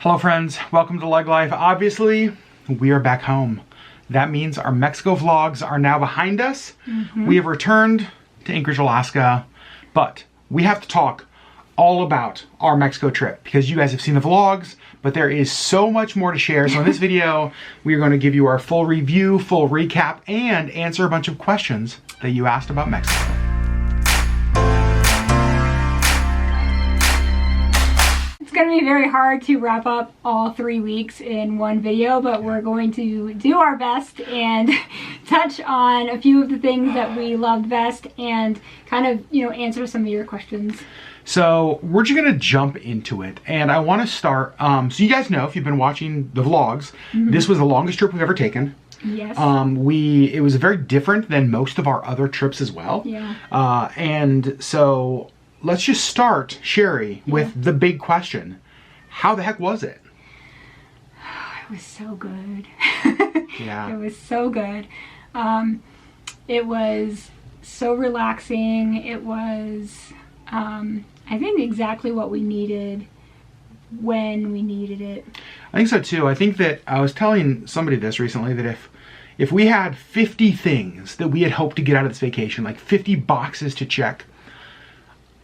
Hello friends, welcome to LeggLife. Obviously, we are back home. That means our Mexico vlogs are now behind us. We have returned to Anchorage, Alaska, but we have to talk all about our Mexico trip because you guys have seen the vlogs, but there is so much more to share. So in this video, we are going to give you our full review, full recap, and answer a bunch of questions that you asked about Mexico. It's going to be very hard to wrap up all 3 weeks in one video, but we're going to do our best and touch on a few of the things that we loved best and kind of, answer some of your questions. So we're just gonna jump into it, and I want to start. So you guys know, if you've been watching the vlogs, this was the longest trip we've ever taken. Yes. It was very different than most of our other trips as well. Yeah. And so let's just start, Sherry, with the big question: how the heck was it? It was so good. Yeah. It was so good. It was so relaxing. It was, I think, exactly what we needed when we needed it. I think so too. I think that I was telling somebody this recently, that if we had 50 things that we had hoped to get out of this vacation, like 50 boxes to check,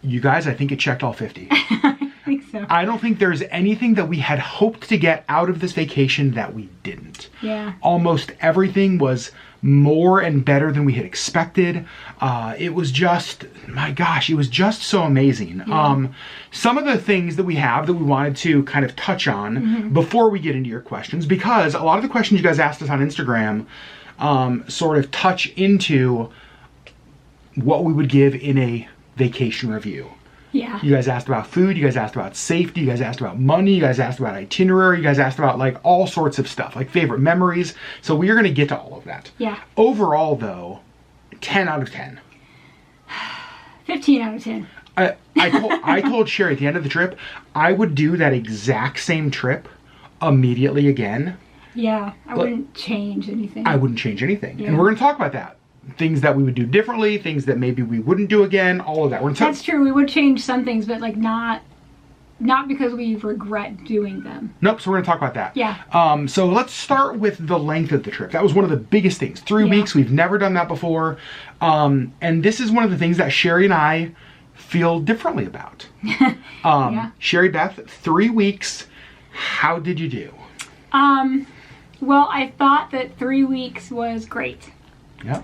you guys, I think it checked all 50. I think so. I don't think there's anything that we had hoped to get out of this vacation that we didn't. Yeah. Almost everything was more and better than we had expected. It was just, my gosh, it was just so amazing. Yeah. Some of the things that we have that we wanted to kind of touch on before we get into your questions, because a lot of the questions you guys asked us on Instagram sort of touch into what we would give in a vacation review. Yeah. You guys asked about food, you guys asked about safety, you guys asked about money, you guys asked about itinerary, you guys asked about like all sorts of stuff, like favorite memories. So we are going to get to all of that. Yeah. Overall though, 10 out of 10. 15 out of 10. I told Sherry at the end of the trip, I would do that exact same trip immediately again. Yeah. I wouldn't change anything. I wouldn't change anything. Yeah. And we're going to talk about that. Things that we would do differently, things that maybe we wouldn't do again, all of that. That's true. We would change some things, but like not because we regret doing them. Nope, so we're going to talk about that. Yeah. So let's start with the length of the trip. That was one of the biggest things. 3 weeks, we've never done that before. And this is one of the things that Sherry and I feel differently about. Sherry Beth, 3 weeks, how did you do? Well, I thought that 3 weeks was great. Yeah.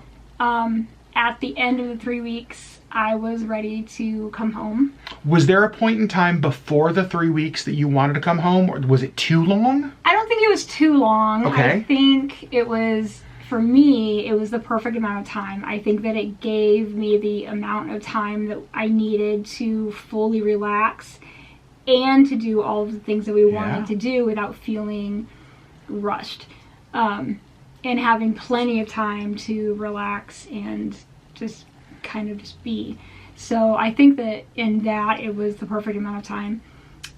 At the end of the 3 weeks, I was ready to come home. Was there a point in time before the 3 weeks that you wanted to come home, or was it too long? I don't think it was too long. Okay. I think it was, for me, it was the perfect amount of time. I think that it gave me the amount of time that I needed to fully relax and to do all of the things that we wanted to do without feeling rushed. And having plenty of time to relax and just kind of just be. So I think that in that it was the perfect amount of time.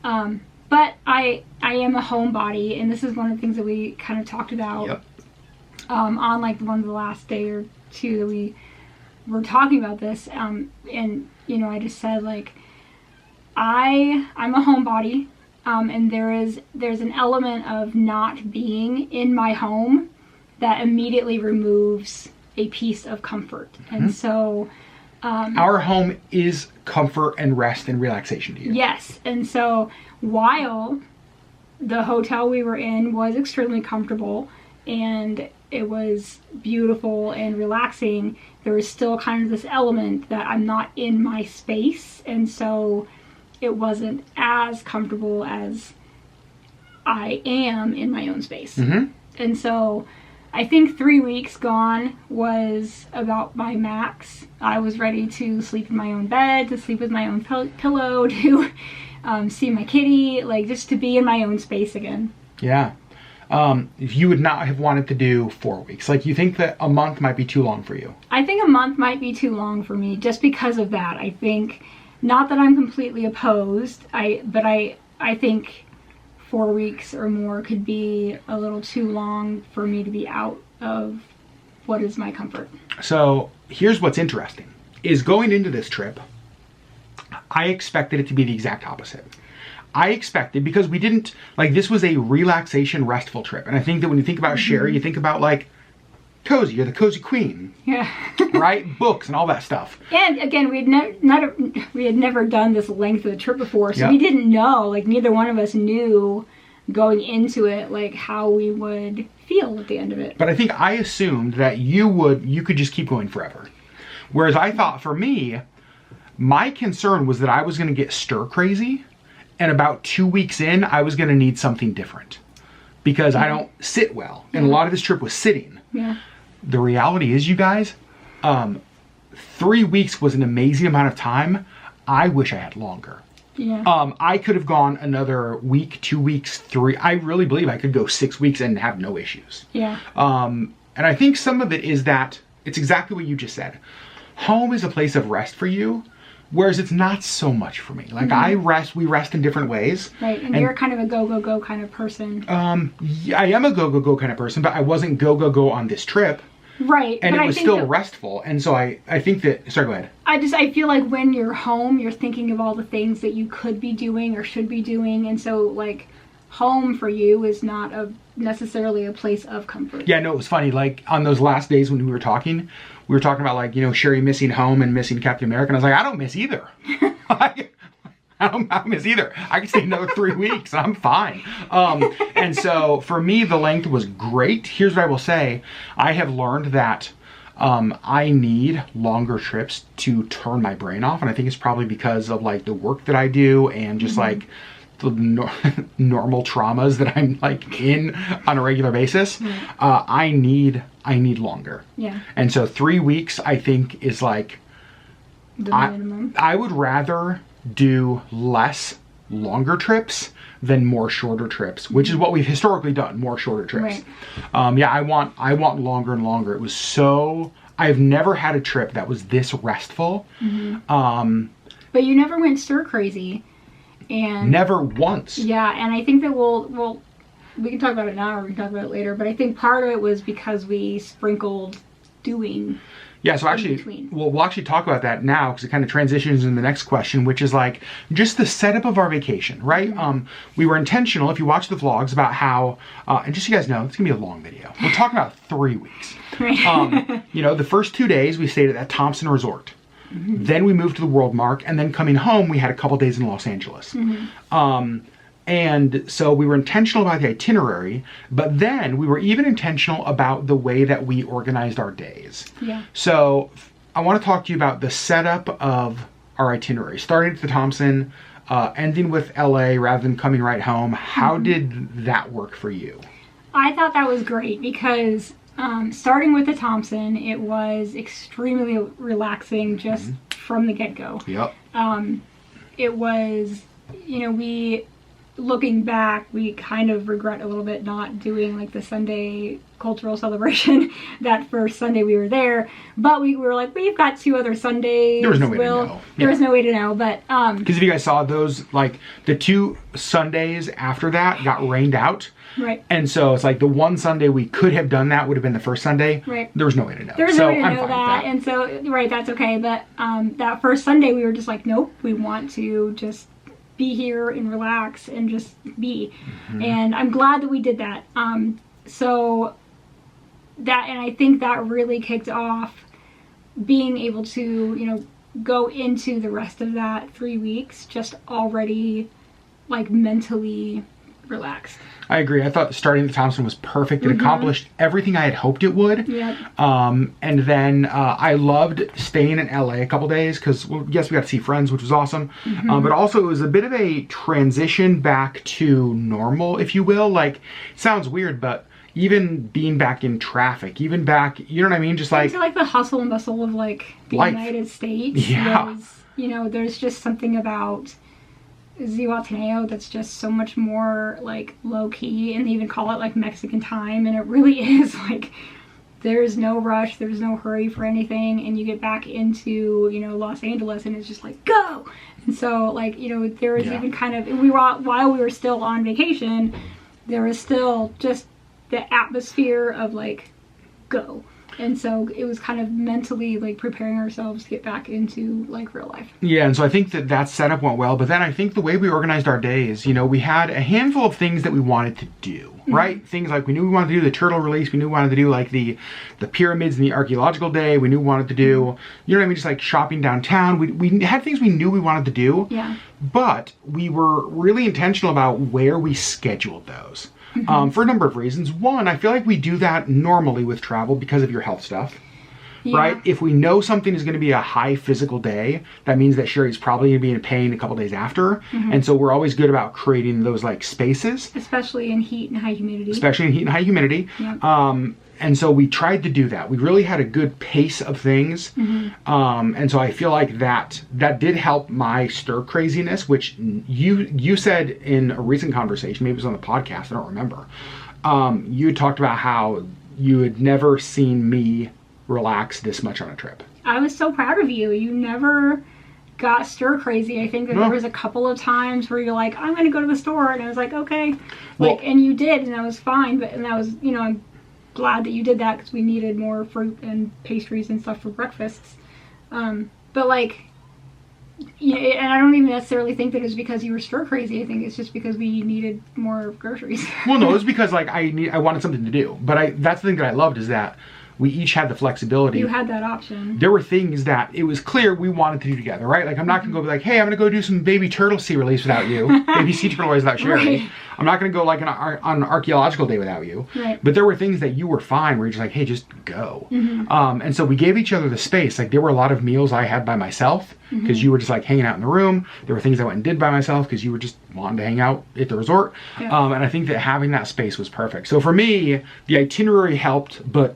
But I am a homebody, and this is one of the things that we kind of talked about on like one of the last day or two that we were talking about this. And I just said like I'm a homebody, and there's an element of not being in my home that immediately removes a piece of comfort. And so our home is comfort and rest and relaxation to you. Yes. And so while the hotel we were in was extremely comfortable and it was beautiful and relaxing, there was still kind of this element that I'm not in my space, and so it wasn't as comfortable as I am in my own space. And so I think 3 weeks gone was about my max. I was ready to sleep in my own bed, to sleep with my own pillow, to see my kitty, like just to be in my own space again. Yeah. You would not have wanted to do 4 weeks. Like, you think that a month might be too long for you? I think a month might be too long for me just because of that. I think, not that I'm completely opposed, but I think 4 weeks or more could be a little too long for me to be out of what is my comfort. So here's what's interesting, is going into this trip, I expected it to be the exact opposite. I expected, because we didn't, like, this was a relaxation, restful trip. And I think that when you think about Sherry, you think about, like, cozy. You're the cozy queen. Yeah. Right? Books and all that stuff. And again, we had never done this length of the trip before, so Yep. we didn't know, like, neither one of us knew going into it, like, how we would feel at the end of it. But I think I assumed that you could just keep going forever. Whereas I thought, for me, my concern was that I was going to get stir crazy, and about 2 weeks in, I was going to need something different, because I don't sit well, and a lot of this trip was sitting. Yeah. The reality is, you guys, 3 weeks was an amazing amount of time. I wish I had longer. Yeah. I could have gone another week, 2 weeks, 3. I really believe I could go 6 weeks and have no issues. Yeah. And I think some of it is that it's exactly what you just said. Home is a place of rest for you, whereas it's not so much for me. Like, we rest in different ways. Right, and you're kind of a go, go, go kind of person. Yeah, I am a go, go, go kind of person, but I wasn't go, go, go on this trip. Right. And but it was still restful. And so I think that, sorry, go ahead. I feel like when you're home, you're thinking of all the things that you could be doing or should be doing. And so, like, home for you is not necessarily a place of comfort. Yeah, no, it was funny. Like, on those last days when we were talking about, like, you know, Sherry missing home and missing Captain America. And I was like, I don't miss either. I don't miss either. I can stay another 3 weeks and I'm fine. And so for me, the length was great. Here's what I will say. I have learned that I need longer trips to turn my brain off. And I think it's probably because of, like, the work that I do and just like the normal traumas that I'm, like, in on a regular basis. I need longer. Yeah. And so 3 weeks, I think, is like The minimum. I would rather do less longer trips than more shorter trips, which is what we've historically done, more shorter trips. Right. Yeah, I want longer and longer. It was so, I've never had a trip that was this restful. But you never went stir crazy. And never once. Yeah, and I think that we can talk about it now or we can talk about it later, but I think part of it was because we sprinkled doing. Yeah, so actually, we'll actually talk about that now because it kind of transitions into the next question, which is, like, just the setup of our vacation, right? We were intentional, if you watch the vlogs, about how, and just so you guys know, it's going to be a long video. We're talking about 3 weeks. Right. You know, the first 2 days we stayed at that Thompson Resort. Then we moved to the World Mark, and then coming home, we had a couple days in Los Angeles. And so we were intentional about the itinerary, but then we were even intentional about the way that we organized our days. Yeah. So I want to talk to you about the setup of our itinerary, starting at the Thompson, ending with LA rather than coming right home. How did that work for you? I thought that was great because starting with the Thompson, it was extremely relaxing just from the get-go. Yep. It was, you know, looking back, we kind of regret a little bit not doing, like, the Sunday cultural celebration that first Sunday we were there, but we were like, we've got 2 other Sundays. There was no way to know. There was no way to know, but because if you guys saw those, like, the 2 Sundays after that got rained out. Right. And so it's like the one Sunday we could have done that would have been the first Sunday. Right. There was no way to know. There was no way to I'm know fine that. with And so, right, that's okay. But that first Sunday we were just like, nope, we want to just be here and relax and just be. And I'm glad that we did that. So that, and I think that really kicked off being able to, you know, go into the rest of that 3 weeks just already, like, mentally relaxed. I agree. I thought starting at Thompson was perfect. It accomplished everything I had hoped it would. Yep. And then I loved staying in LA a couple days because, well, yes, we got to see friends, which was awesome. But also it was a bit of a transition back to normal, if you will. Like, it sounds weird, but even being back in traffic, even back, you know what I mean? Just like... Into, like, the hustle and bustle of, like, the life. United States. Yeah. Was, you know, there's just something about Zihuatanejo that's just so much more, like, low-key, and they even call it, like, Mexican time, and it really is, like, there's no rush, there's no hurry for anything, and you get back into, you know, Los Angeles, and it's just like, go! And so, like, you know, there was even kind of, while we were still on vacation, there was still just the atmosphere of, like, go. And so it was kind of mentally like preparing ourselves to get back into like real life. Yeah, and so I think that setup went well, but then I think the way we organized our days, you know, we had a handful of things that we wanted to do, right? Things like we knew we wanted to do the turtle release, we knew we wanted to do like the pyramids and the archaeological day, we knew we wanted to do, you know what I mean, just like shopping downtown. We had things we knew we wanted to do, Yeah. but we were really intentional about where we scheduled those. For a number of reasons. One, I feel like we do that normally with travel because of your health stuff. Yeah. Right? If we know something is going to be a high physical day, that means that Sherry's probably going to be in pain a couple days after. And so we're always good about creating those like spaces. Especially in heat and high humidity. Yeah. And so we tried to do that. We really had a good pace of things. And so I feel like that did help my stir craziness, which you said in a recent conversation, maybe it was on the podcast, I don't remember. You talked about how you had never seen me relax this much on a trip. I was so proud of you. You never got stir crazy. I think that there was a couple of times where you're like, I'm going to go to the store. And I was like, okay. Well, And you did, and that was fine. And that was, you know, I'm glad that you did that because we needed more fruit and pastries and stuff for breakfasts. But like, yeah, and I don't even necessarily think that it was because you were stir crazy. I think it's just because we needed more groceries. Well, no, it was because like I wanted something to do. But that's the thing that I loved is that we each had the flexibility. You had that option. There were things that it was clear we wanted to do together, right? Like I'm not gonna go be like, hey, I'm gonna go do some baby turtle sea release without you, baby sea turtle release without Sherry. Right. I'm not gonna go like on an archaeological day without you. Right. But there were things that you were fine where you're just like, hey, just go. And so we gave each other the space. Like there were a lot of meals I had by myself because you were just like hanging out in the room. There were things I went and did by myself because you were just wanting to hang out at the resort. Yeah. And I think that having that space was perfect. So for me, the itinerary helped, but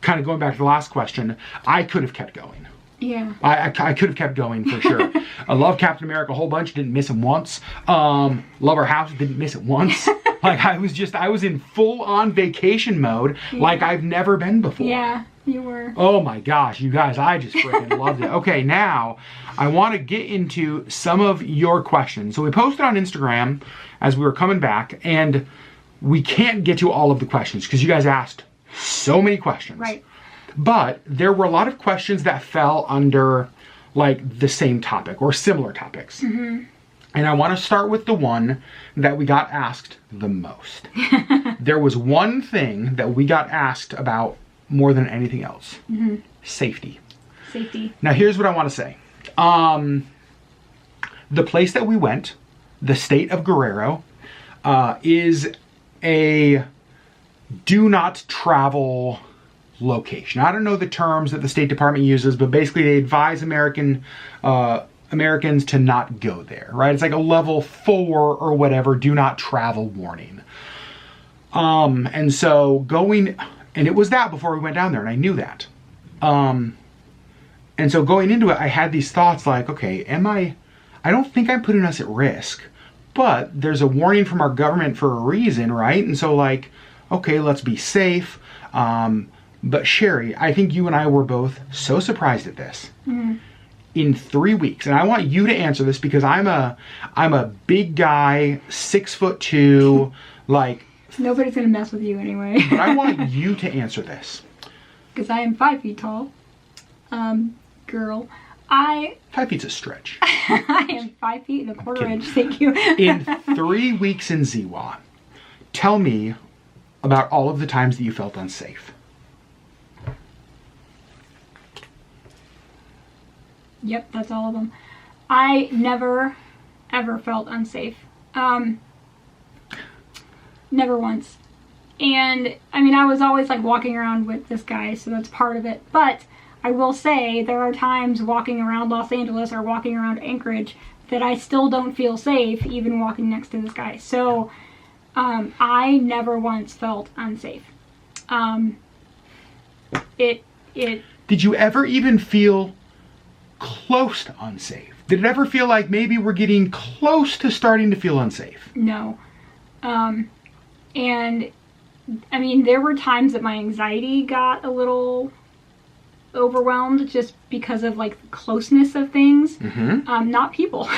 kind of going back to the last question, I could have kept going. Yeah. I could have kept going for sure. I love Captain America a whole bunch, didn't miss him once. Love Our House, didn't miss it once. Like I was in full on vacation mode like I've never been before. Yeah, you were. Oh my gosh, you guys, I just freaking loved it. Okay, now I want to get into some of your questions. So we posted on Instagram as we were coming back, and we can't get to all of the questions because you guys asked so many questions. Right. But there were a lot of questions that fell under like the same topic or similar topics. And I want to start with the one that we got asked the most. There was one thing that we got asked about more than anything else. Safety. Safety. Now here's what I want to say. The place that we went, the state of Guerrero, is a do not travel location. I don't know the terms that the State Department uses, but basically they advise Americans to not go there, right? It's like a level 4 or whatever, do not travel warning. And so and it was that before we went down there, and I knew that. And so going into it, I had these thoughts like, okay, I don't think I'm putting us at risk, but there's a warning from our government for a reason, right? And so like, okay, let's be safe. But Sherry, I think you and I were both so surprised at this. In 3 weeks, and I want you to answer this because I'm a big guy, 6'2", like Nobody's gonna mess with you anyway. but I want you to answer this. Because I am 5 feet tall. Girl. 5 feet's a stretch. I am 5 feet and a quarter inch, thank you. In 3 weeks in Ziwa, tell me about all of the times that you felt unsafe. Yep, that's all of them. I never, ever felt unsafe. Never once. And, I mean, I was always, like, walking around with this guy, so that's part of it. But I will say there are times walking around Los Angeles or walking around Anchorage that I still don't feel safe, even walking next to this guy. So, I never once felt unsafe. Did you ever even feel close to unsafe? Did it ever feel like maybe we're getting close to starting to feel unsafe? No. And I mean, there were times that my anxiety got a little overwhelmed just because of like the closeness of things. Not people.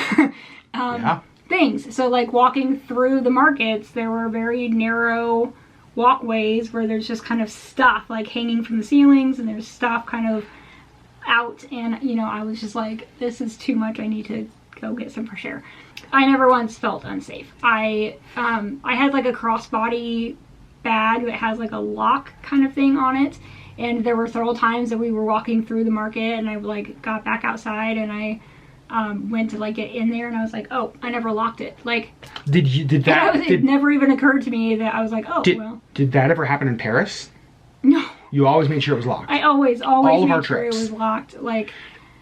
Yeah. Things. So like walking through the markets, there were very narrow walkways where there's just kind of stuff like hanging from the ceilings, and there's stuff kind of out, and you know, I was just like, this is too much. I need to go get some fresh air. I never once felt unsafe. I had like a crossbody bag that has like a lock kind of thing on it, and there were several times that we were walking through the market, and I like got back outside, and I went to like get in there, and I was like, oh, I never locked it. Like, it never even occurred to me that I was like, oh, did that ever happen in Paris? No. You always made sure it was locked. I always all of made our sure trips. It was locked. Like,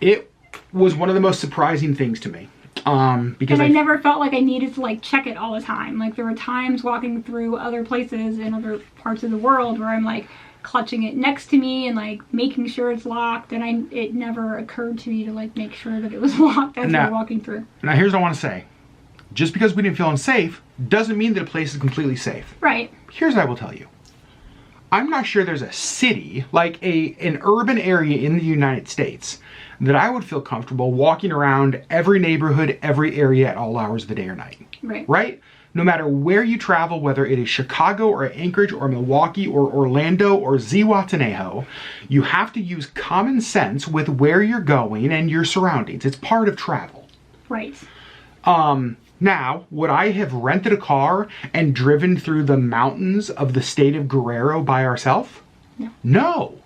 it was one of the most surprising things to me. Because I never felt like I needed to like check it all the time. Like, there were times walking through other places in other parts of the world where I'm like clutching it next to me and like making sure it's locked, and it never occurred to me to like make sure that it was locked as we were walking through. Now here's what I want to say. Just because we didn't feel unsafe doesn't mean that a place is completely safe. Right. Here's what I will tell you. I'm not sure there's a city, like an urban area in the United States, that I would feel comfortable walking around every neighborhood, every area at all hours of the day or night. Right. Right? No matter where you travel, whether it is Chicago or Anchorage or Milwaukee or Orlando or Zihuatanejo, you have to use common sense with where you're going and your surroundings. It's part of travel. Right. Now, would I have rented a car and driven through the mountains of the state of Guerrero by ourselves? No.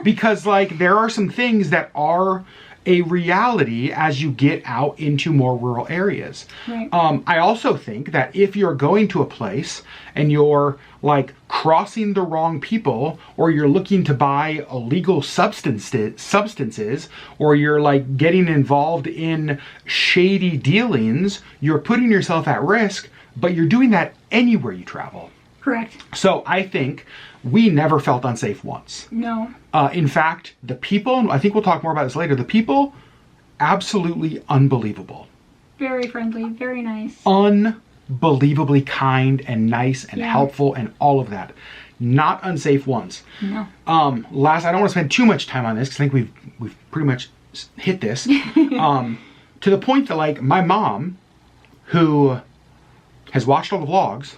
Because like there are some things that are a reality as you get out into more rural areas. Right. I also think that if you're going to a place and you're like crossing the wrong people, or you're looking to buy illegal substances, or you're like getting involved in shady dealings, you're putting yourself at risk, but you're doing that anywhere you travel. Correct. So I think we never felt unsafe once. No. In fact, the people, and I think we'll talk more about this later, the people, absolutely unbelievable. Very friendly, very nice. Unbelievably kind and nice and helpful and all of that. Not unsafe once. No. Last, I don't want to spend too much time on this because I think we've pretty much hit this. To the point that like my mom, who has watched all the vlogs,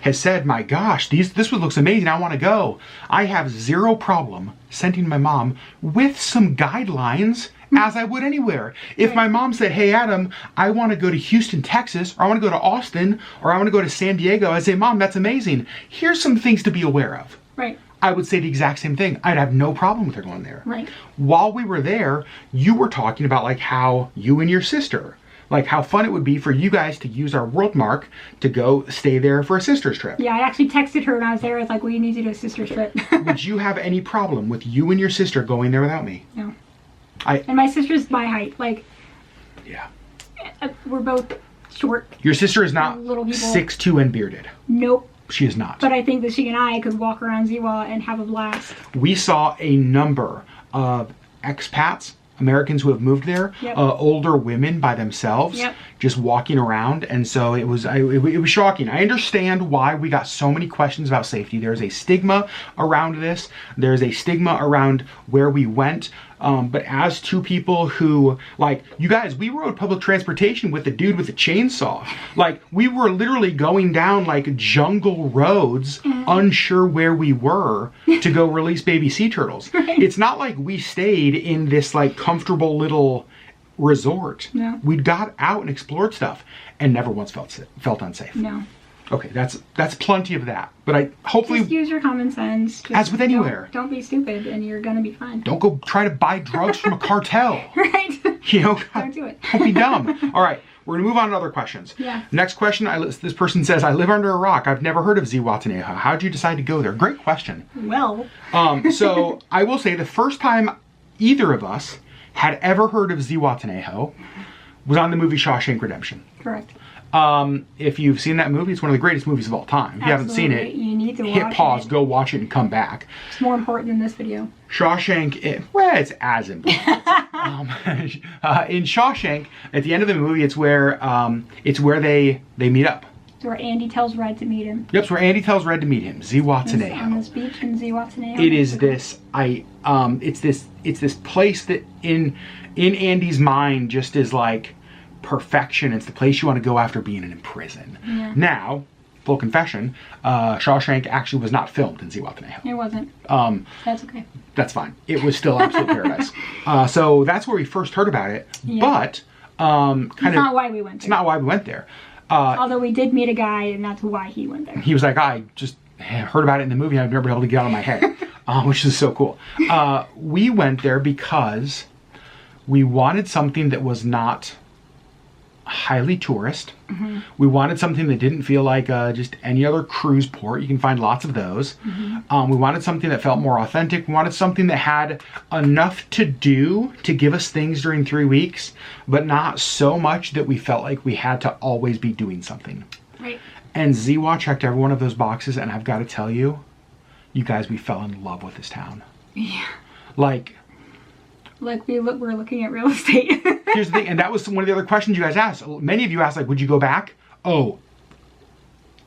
has said, my gosh, this one looks amazing, I want to go. I have zero problem sending my mom with some guidelines as I would anywhere. If my mom said, hey Adam, I want to go to Houston, Texas, or I want to go to Austin, or I want to go to San Diego, I'd say, Mom, that's amazing. Here's some things to be aware of. Right. I would say the exact same thing. I'd have no problem with her going there. Right. While we were there, you were talking about like how you and your sister, like how fun it would be for you guys to use our world mark to go stay there for a sister's trip. Yeah, I actually texted her when I was there. I was like, we need to do a sister's trip. Would you have any problem with you and your sister going there without me? No. And my sister's my height. Like, yeah, we're both short. Your sister is not little people. 6'2" and bearded. Nope. She is not. But I think that she and I could walk around Ziwa and have a blast. We saw a number of expats, Americans who have moved there, older women by themselves, just walking around, and so it was shocking. I understand why we got so many questions about safety. There's a stigma around this. There's a stigma around where we went. But as two people who, like, you guys, we rode public transportation with the dude with the chainsaw. Like, we were literally going down, like, jungle roads, unsure where we were, to go release baby sea turtles. Right. It's not like we stayed in this, like, comfortable little resort. No. We got out and explored stuff and never once felt unsafe. No. Okay, that's plenty of that. But I hopefully just use your common sense. Just as with anywhere. Don't be stupid, and you're gonna be fine. Don't go try to buy drugs from a cartel. Right. You know, don't do it. Don't be dumb. All right, we're gonna move on to other questions. Yeah. Next question. This person says, "I live under a rock. I've never heard of Zihuatanejo. How'd you decide to go there?" Great question. Well. So I will say the first time either of us had ever heard of Zihuatanejo was on the movie Shawshank Redemption. Correct. If you've seen that movie, it's one of the greatest movies of all time. If you haven't seen it, you need to hit pause, go watch it, and come back. It's more important than this video. Shawshank, it's as important. In Shawshank, at the end of the movie, it's where they meet up. It's where Andy tells Red to meet him. Yep, it's where Andy tells Red to meet him. Zihuatanejo. On this beach in Zihuatanejo. It is this. It's this place that in Andy's mind just is like perfection. It's the place you want to go after being in prison. Yeah. Now, full confession, Shawshank actually was not filmed in Zihuatanejo. It wasn't. That's okay. That's fine. It was still absolute paradise. So that's where we first heard about it. Yeah. But it's not why we went there. It's not why we went there. Although we did meet a guy, and that's why he went there. He was like, I just heard about it in the movie, and I've never been able to get out of my head, which is so cool. We went there because we wanted something that was not highly tourist. Mm-hmm. We wanted something that didn't feel like just any other cruise port. You can find lots of those. Mm-hmm. We wanted something that felt more authentic. We wanted something that had enough to do to give us things during 3 weeks, but not so much that we felt like we had to always be doing something. Right. And Ziwa checked every one of those boxes, and I've got to tell you, you guys, we fell in love with this town. Yeah. Like we're looking at real estate. Here's the thing, and that was one of the other questions you guys asked. Many of you asked, like, would you go back? Oh,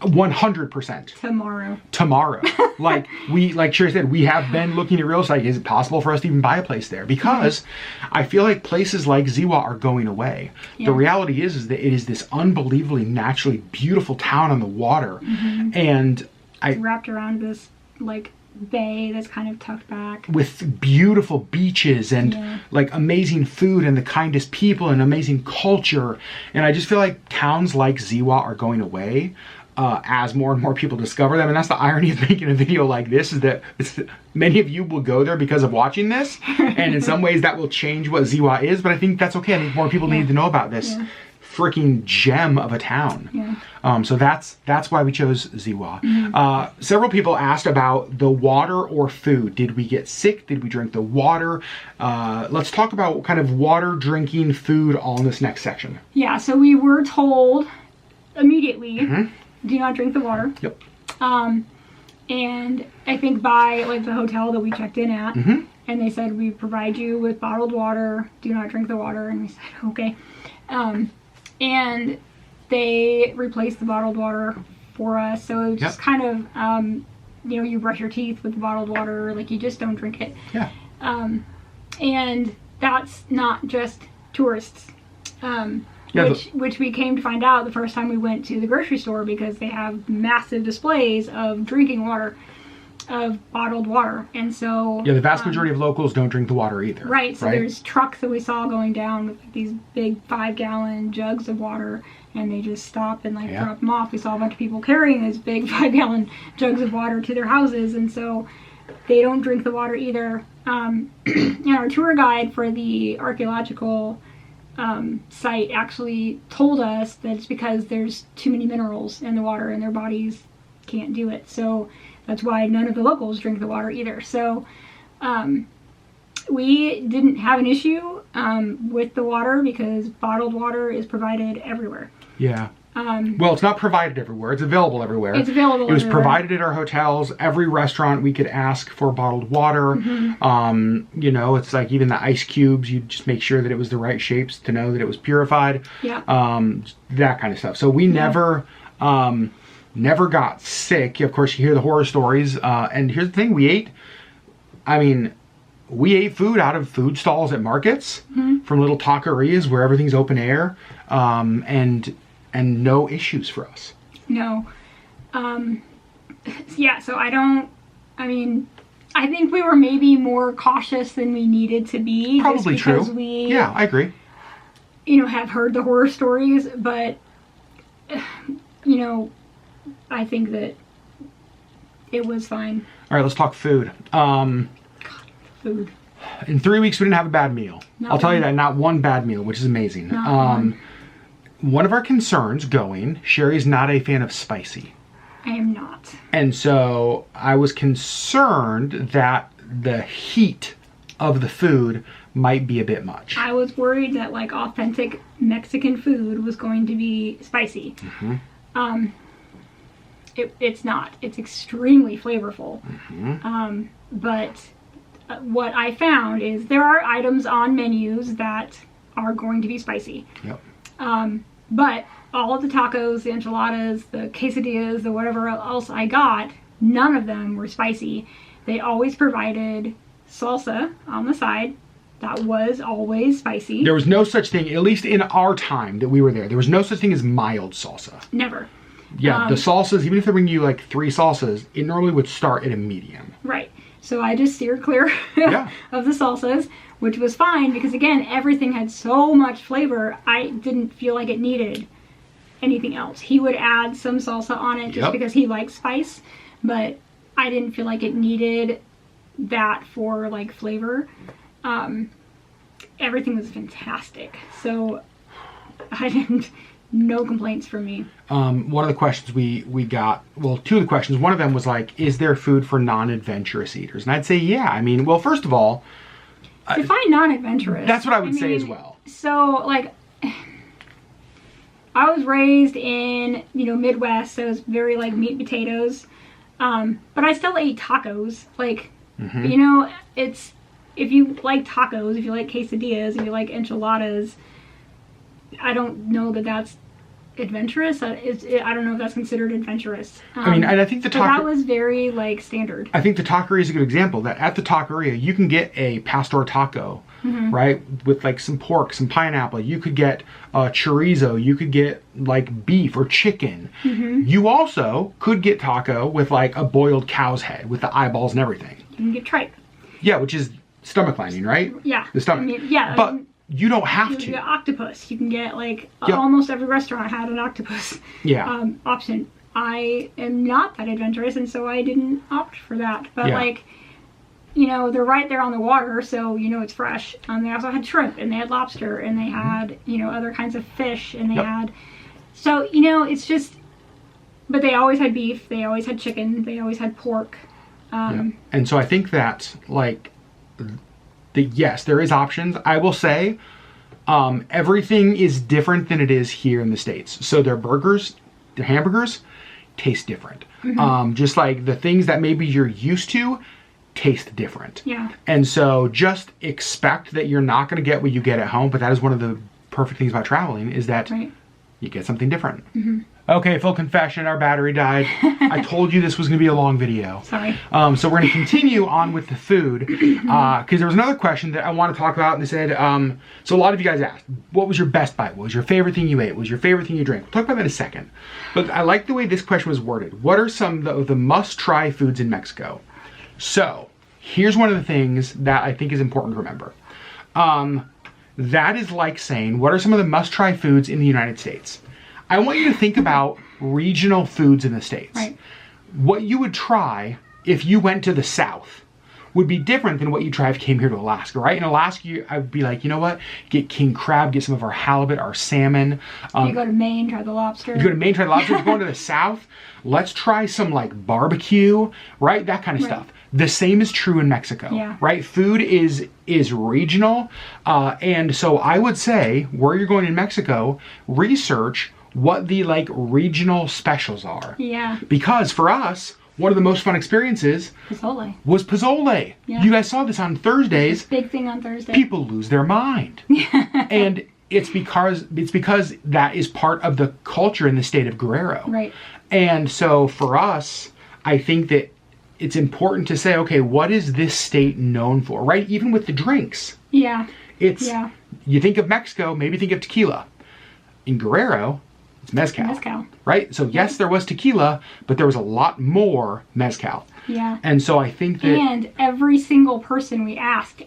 100%. Tomorrow. Like Sherry said, we have been looking at real estate. Is it possible for us to even buy a place there? Because I feel like places like Ziwa are going away. Yeah. The reality is that it is this unbelievably naturally beautiful town on the water. Mm-hmm. And it's wrapped around this, like, bay that's kind of tucked back with beautiful beaches and like amazing food and the kindest people and amazing culture. And I just feel like towns like Ziwa are going away as more and more people discover them. And that's the irony of making a video like this, is that many of you will go there because of watching this, and in some ways that will change what Ziwa is, but I think that's okay. I think more people need to know about this freaking gem of a town. So that's why we chose Ziwa. Mm-hmm. Several people asked about the water or food. Did we get sick? Did we drink the water? Let's talk about what kind of water, drinking, food, all in this next section. Yeah, so we were told immediately, do not drink the water. Yep. And I think by like the hotel that we checked in at, and they said, we provide you with bottled water, do not drink the water. And we said, okay. And they replaced the bottled water for us. So it was just kind of, you brush your teeth with the bottled water, like you just don't drink it. Yeah. And that's not just tourists. Which we came to find out the first time we went to the grocery store, because they have massive displays of drinking water, of bottled water. And so the vast majority of locals don't drink the water either. Right. So there's trucks that we saw going down with these big 5-gallon jugs of water, and they just stop and drop them off. We saw a bunch of people carrying these big 5-gallon jugs of water to their houses, and so they don't drink the water either. And our tour guide for the archaeological site actually told us that it's because there's too many minerals in the water and their bodies can't do it. So that's why none of the locals drink the water either. So we didn't have an issue with the water, because bottled water is provided everywhere. Yeah. Well, it's not provided everywhere. It's available everywhere. It's available. It was everywhere. provided at our hotels. Every restaurant we could ask for bottled water. Mm-hmm. It's like even the ice cubes, you just make sure that it was the right shapes to know that it was purified. Yeah. That kind of stuff. So we never got sick. Of course, you hear the horror stories. And here's the thing: we ate food out of food stalls at markets, from little taquerias where everything's open air, and no issues for us. No. So I think we were maybe more cautious than we needed to be. Probably just because true. Yeah, I agree. Have heard the horror stories, but, I think that it was fine. All right, let's talk food. Food. In 3 weeks, we didn't have a bad meal. I'll tell you that, not one bad meal, which is amazing. One of our concerns going, Sherry's not a fan of spicy. I am not. And so I was concerned that the heat of the food might be a bit much. I was worried that authentic Mexican food was going to be spicy. Mm-hmm. It's not. It's extremely flavorful. Mm-hmm. But what I found is there are items on menus that are going to be spicy. Yep. But all of the tacos, the enchiladas, the quesadillas, the whatever else I got, none of them were spicy. They always provided salsa on the side. That was always spicy. There was no such thing, at least in our time that we were there was no such thing as mild salsa. Never. Yeah, the salsas, even if they bring you like 3 salsas, it normally would start at a medium. Right. So I just steered clear of the salsas, which was fine because, again, everything had so much flavor, I didn't feel like it needed anything else. He would add some salsa on it just because he likes spice, but I didn't feel like it needed that for like flavor. Everything was fantastic. So I didn't... No complaints from me. One of the questions we got, well, 2 of the questions, one of them was like, is there food for non-adventurous eaters? And I'd say, yeah. I mean, well, first of all... Define non-adventurous. That's what I would say as well. So, like, I was raised in, Midwest, so it's very, like, meat and potatoes. But I still ate tacos. Like, it's... If you like tacos, if you like quesadillas, if you like enchiladas... I don't know that that's adventurous. I don't know if that's considered adventurous. I mean, and I think that was very, like, standard. I think the taqueria is a good example. That at the taqueria, you can get a pastor taco, right? With, like, some pork, some pineapple. You could get chorizo. You could get, like, beef or chicken. You also could get taco with, like, a boiled cow's head with the eyeballs and everything. You can get tripe. Yeah, which is stomach lining, right? Yeah. The stomach. I mean, yeah. But... you don't have to. You can get octopus. You can get, like, almost every restaurant had an octopus option. I am not that adventurous, and so I didn't opt for that. But, like, they're right there on the water, so it's fresh. They also had shrimp, and they had lobster, and they had, other kinds of fish, and they had... So, it's just... But they always had beef. They always had chicken. They always had pork. And so I think that, like... yes, there is options. I will say everything is different than it is here in the States. So their burgers, their hamburgers taste different. Just like the things that maybe you're used to taste different. Yeah. And so just expect that you're not going to get what you get at home. But that is one of the perfect things about traveling is that you get something different. Okay, full confession, our battery died. I told you this was going to be a long video. Sorry. So we're going to continue on with the food because there was another question that I want to talk about, and they said, so a lot of you guys asked, what was your best bite? What was your favorite thing you ate? What was your favorite thing you drank? We'll talk about that in a second. But I like the way this question was worded. What are some of the must-try foods in Mexico? So here's one of the things that I think is important to remember. That is like saying, what are some of the must-try foods in the United States? I want you to think about regional foods in the States. Right. What you would try if you went to the South would be different than what you try if you came here to Alaska, right? In Alaska, I would be like, you know what? Get king crab, get some of our halibut, our salmon. If you go to Maine, try the lobster. If you go to Maine, try the lobster. If you're going to the South, let's try some like barbecue, right? That kind of stuff. The same is true in Mexico, right? Food is regional. And so I would say, where you're going in Mexico, research what the like regional specials are. Yeah. Because for us, one of the most fun experiences was pozole. Yeah. You guys saw this on Thursdays. Big thing on Thursday. People lose their mind. And it's because that is part of the culture in the state of Guerrero. Right. And so for us, I think that it's important to say, okay, what is this state known for, right? Even with the drinks. Yeah. You think of Mexico, maybe think of tequila. In Guerrero, it's mezcal. Right? So yes, there was tequila, but there was a lot more mezcal. Yeah. And so I think that... And every single person we asked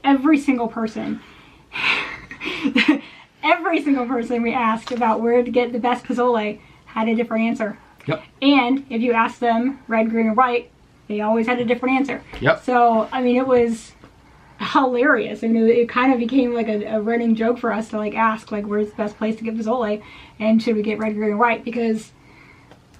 about where to get the best pozole had a different answer. Yep. And if you asked them red, green, or white, they always had a different answer. Yep. So, I mean, it was hilarious. I mean, it kind of became like a running joke for us to like ask, like, where's the best place to get pozole? And should we get red, green, or white? Because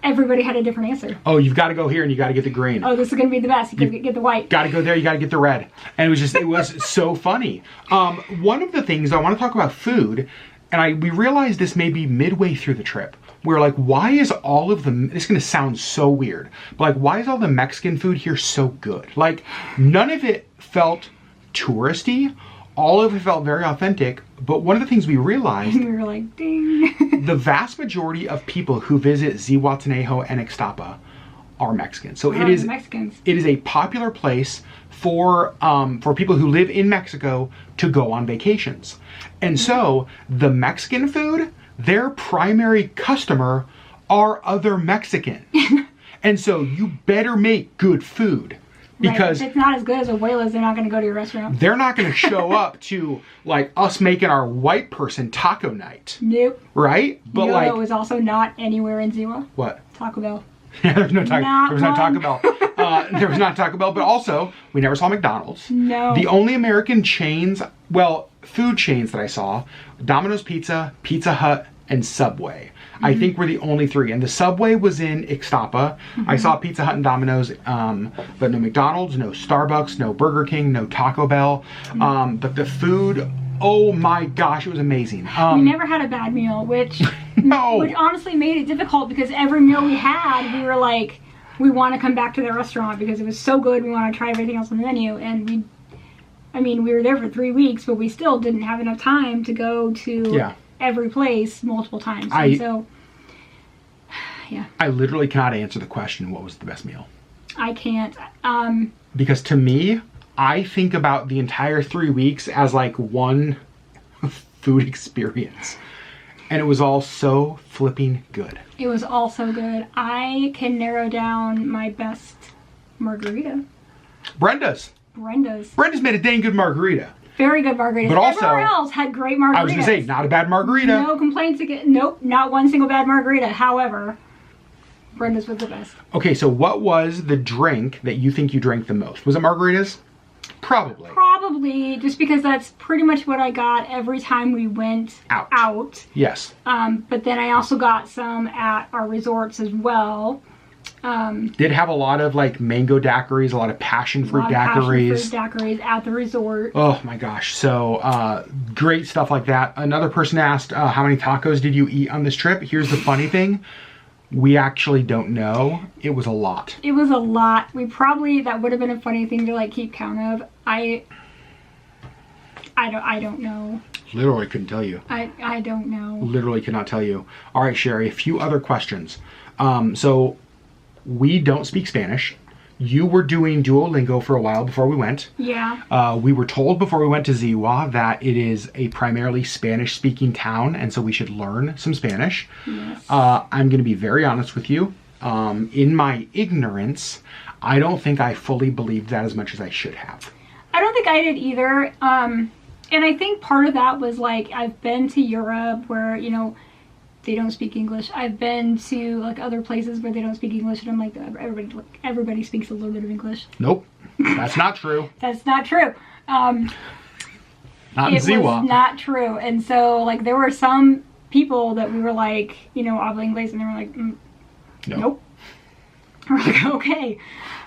everybody had a different answer. Oh, you've got to go here and you got to get the green. Oh, this is going to be the best. You get the white. Got to go there, you got to get the red. And it was so funny. One of the things I want to talk about food, and we realized this maybe midway through the trip. We're like, why is all of this is going to sound so weird, but like, why is all the Mexican food here so good? Like, none of it felt touristy. All of it felt very authentic. But one of the things we realized... we were like, ding. The vast majority of people who visit Zihuatanejo and Ixtapa are Mexican. So it is Mexicans. It is a popular place for people who live in Mexico to go on vacations. And so the Mexican food, their primary customer are other Mexican. And so you better make good food. Because if it's not as good as Abuela's, they're not going to go to your restaurant. They're not going to show up to, like, us making our white person taco night. Nope. Right? But, you know, like... it was also not anywhere in Ziwa. What? Taco Bell. Yeah, there was no Taco Bell. There was not Taco Bell, but also, we never saw McDonald's. No. The only American chains, well, food chains that I saw, Domino's Pizza, Pizza Hut, and Subway. I think we're the only three. And the Subway was in Ixtapa. I saw Pizza Hut and Domino's, but no McDonald's, no Starbucks, no Burger King, no Taco Bell. But the food, oh my gosh, it was amazing. We never had a bad meal, which no. Which honestly made it difficult because every meal we had, we were like, we want to come back to the restaurant because it was so good. We want to try everything else on the menu. And we were there for 3 weeks, but we still didn't have enough time to go to every place multiple times. So, yeah. I literally cannot answer the question, what was the best meal? I can't. Because to me, I think about the entire 3 weeks as like one food experience. And it was all so flipping good. It was all so good. I can narrow down my best margarita. Brenda's made a dang good margarita. Very good margarita. But also, everywhere else had great margaritas. I was going to say, not a bad margarita. No complaints again. Nope, not one single bad margarita. However, Brenda's was the best. Okay, so what was the drink that you think you drank the most? Was it margaritas? Probably, just because that's pretty much what I got every time we went out. Yes. But then I also got some at our resorts as well. Did have a lot of like mango daiquiris, a lot of passion fruit daiquiris. At the resort. Oh my gosh. So great stuff like that. Another person asked, how many tacos did you eat on this trip? Here's the funny thing. We actually don't know. It was a lot. It was a lot. That would have been a funny thing to like keep count of. I don't know. Literally couldn't tell you. I don't know. Literally cannot tell you. All right, Sherry, a few other questions. So we don't speak Spanish. You were doing Duolingo for a while before we went. Yeah. We were told before we went to Ziwa that it is a primarily Spanish-speaking town, and so we should learn some Spanish. Yes. I'm going to be very honest with you. In my ignorance, I don't think I fully believed that as much as I should have. I don't think I did either. And I think part of that was like, I've been to Europe where, you know, they don't speak English. I've been to like other places where they don't speak English, and I'm like, everybody speaks a little bit of English. Nope, that's not true. That's not true. Not in Ziwa. It was not true. And so like there were some people that we were like, you know, habla inglés, and they were like, nope. We're like, okay,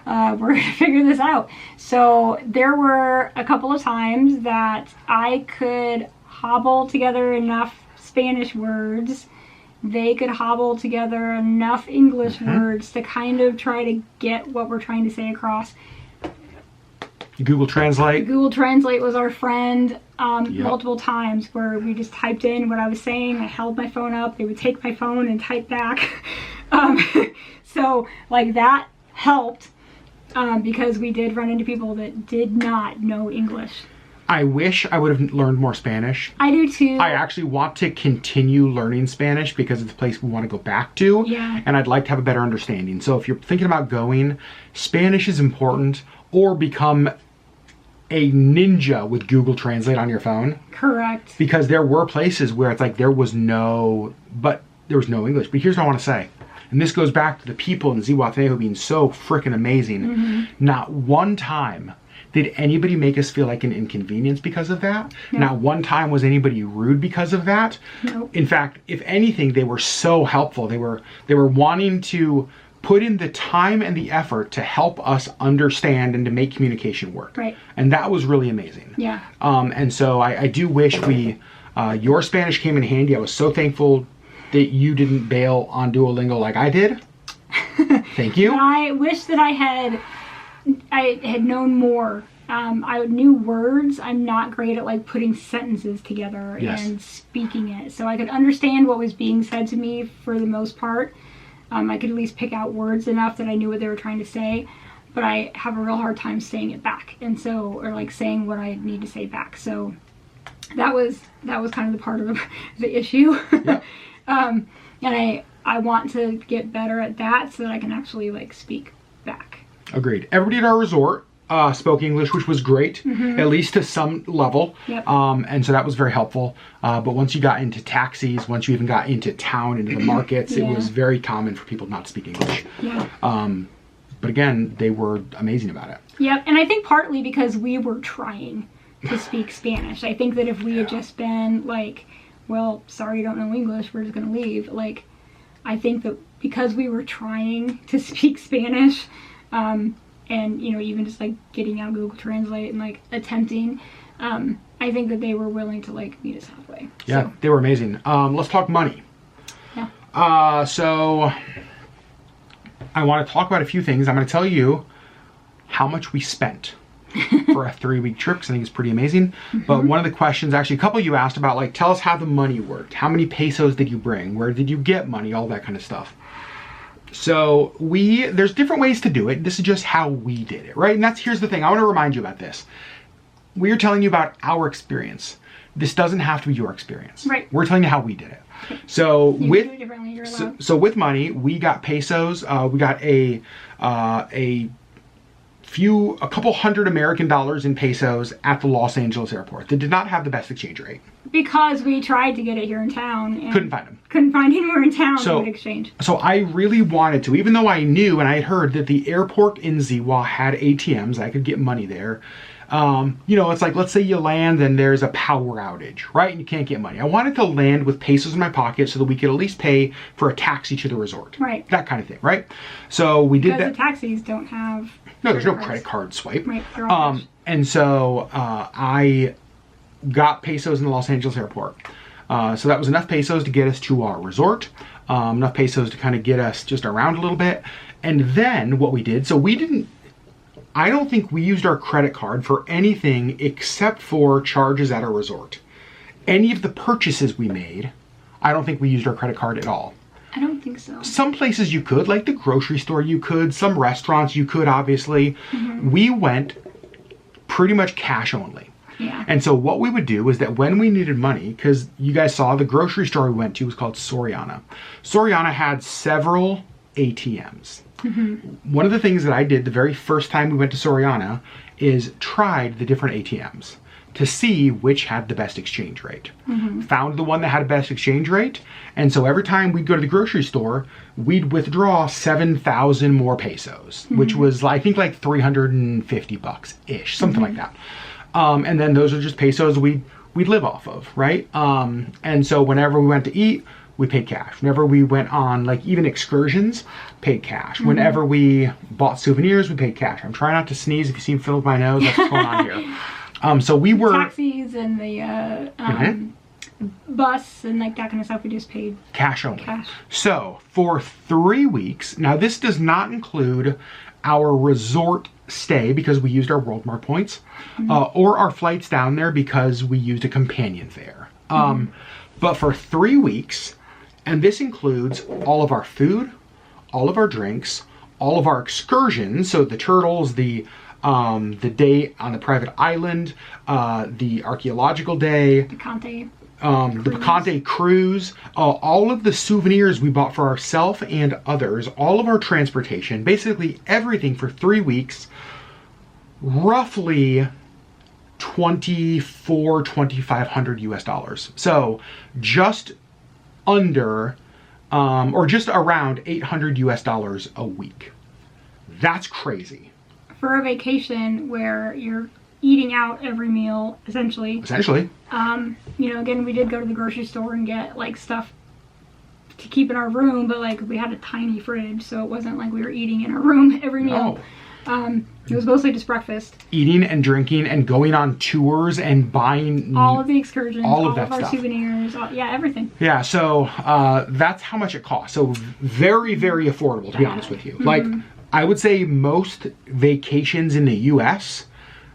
we're gonna figure this out. So there were a couple of times that I could hobble together enough Spanish words. They could hobble together enough English words to kind of try to get what we're trying to say across. Google Translate. Google Translate was our friend multiple times where we just typed in what I was saying. I held my phone up. They would take my phone and type back. So like that helped because we did run into people that did not know English. I wish I would have learned more Spanish. I do too. I actually want to continue learning Spanish because it's a place we want to go back to. Yeah. And I'd like to have a better understanding. So if you're thinking about going, Spanish is important, or become a ninja with Google Translate on your phone. Correct. Because there were places where it's like there was no English. But here's what I want to say. And this goes back to the people in Zihuatanejo being so freaking amazing. Not one time did anybody make us feel like an inconvenience because of that. No. Not one time was anybody rude because of that. No. In fact, if anything, they were so helpful. They were wanting to put in the time and the effort to help us understand and to make communication work. Right. And that was really amazing. Yeah. And so I do wish your Spanish came in handy. I was so thankful that you didn't bail on Duolingo like I did. Thank you. But I wish that I had known more. I knew words. I'm not great at like putting sentences together and speaking it. So I could understand what was being said to me for the most part. I could at least pick out words enough that I knew what they were trying to say. But I have a real hard time saying it back. And so, or like saying what I need to say back. So that was kind of the part of the issue. Yep. And I want to get better at that so that I can actually like speak back. Agreed. Everybody at our resort spoke English, which was great, at least to some level. Yep. And so that was very helpful. But once you got into taxis, once you even got into town, into the markets, it was very common for people not to speak English. Yeah. But again, they were amazing about it. Yep. And I think partly because we were trying to speak Spanish. I think that if we had just been like, well, sorry, you don't know English, we're just going to leave. Like, I think that because we were trying to speak Spanish, and, you know, even just like getting out Google Translate and like attempting, I think that they were willing to like meet us halfway. Yeah, they were amazing. Let's talk money. Yeah. So I want to talk about a few things. I'm going to tell you how much we spent for a 3-week trip, because I think it's pretty amazing. But one of the questions, actually a couple of you asked about, like, tell us how the money worked. How many pesos did you bring? Where did you get money? All that kind of stuff. So there's different ways to do it. This is just how we did it, right? And here's the thing. I want to remind you about this. We are telling you about our experience. This doesn't have to be your experience. Right. We're telling you how we did it. So you do it differently, you're allowed. so with money, we got pesos. We got a couple $100 American in pesos at the Los Angeles airport. They did not have the best exchange rate. Because we tried to get it here in town and couldn't find them. Couldn't find anywhere in town that would exchange. So I really wanted to, even though I knew and I had heard that the airport in Zihuatanejo had ATMs, I could get money there. You know, it's like, let's say you land and there's a power outage, right? And you can't get money. I wanted to land with pesos in my pocket so that we could at least pay for a taxi to the resort. Right. That kind of thing, right? So we did that. Because the taxis don't have... No, there's no credit card swipe. Right. They're all cash. And so I got pesos in the Los Angeles airport. So that was enough pesos to get us to our resort. Enough pesos to kind of get us just around a little bit. And then what we did, so I don't think we used our credit card for anything except for charges at our resort. Any of the purchases we made, I don't think we used our credit card at all. I don't think so. Some places you could, like the grocery store you could, some restaurants you could, obviously. We went pretty much cash only. Yeah. And so what we would do is that when we needed money, because you guys saw the grocery store we went to was called Soriana. Soriana had several ATMs. One of the things that I did the very first time we went to Soriana is tried the different ATMs to see which had the best exchange rate. Found the one that had the best exchange rate, and so every time we'd go to the grocery store, we'd withdraw 7,000 more pesos, which was I think like $350-ish, something like that. And then those are just pesos we'd live off of, right? And so whenever we went to eat, we paid cash. Whenever we went on like even excursions, paid cash. Whenever we bought souvenirs, we paid cash. I'm trying not to sneeze. If you see me fill with my nose, that's what's going on here. So we were taxis and the bus and like that kind of stuff. We just paid cash only. Cash. So for 3 weeks, now this does not include our resort stay because we used our WorldMark points, or our flights down there because we used a companion fare. But for 3 weeks, and this includes all of our food, all of our drinks, all of our excursions, so the turtles, the day on the private island, the archaeological day, Picante. The Picante cruise, all of the souvenirs we bought for ourselves and others, all of our transportation, basically everything for 3 weeks, roughly $2,500 US. So just under, or just around $800 US a week. That's crazy. For a vacation where you're eating out every meal, essentially. You know, again, we did go to the grocery store and get like stuff to keep in our room, but like we had a tiny fridge, so it wasn't like we were eating in our room every meal. It was mostly just breakfast. Eating and drinking and going on tours and buying all of the excursions, all of our souvenirs, everything. Yeah, so that's how much it costs. So very, very affordable, to be honest with you. Like, I would say most vacations in the US,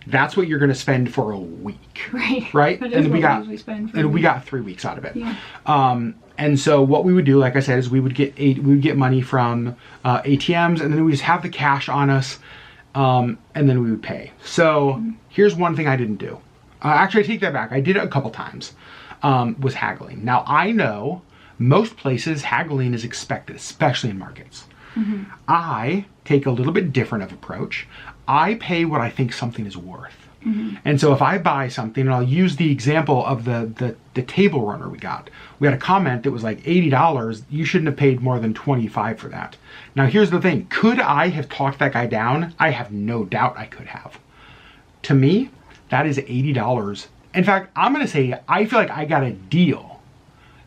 that's what you're going to spend for a week. Right? And we got 3 weeks out of it. Yeah. And so what we would do, like I said, is we would get money from ATMs, and then we just have the cash on us, and then we would pay. So here's one thing I didn't do. Actually, I take that back. I did it a couple times, was haggling. Now, I know Most places, haggling is expected, especially in markets. I take a little bit different of approach. I pay what I think something is worth. And so if I buy something, and I'll use the example of the table runner we got. We had a comment that was like $80. You shouldn't have paid more than $25 for that. Now here's the thing. Could I have talked that guy down? I have no doubt I could have. To me, that is $80. In fact, I'm going to say I feel like I got a deal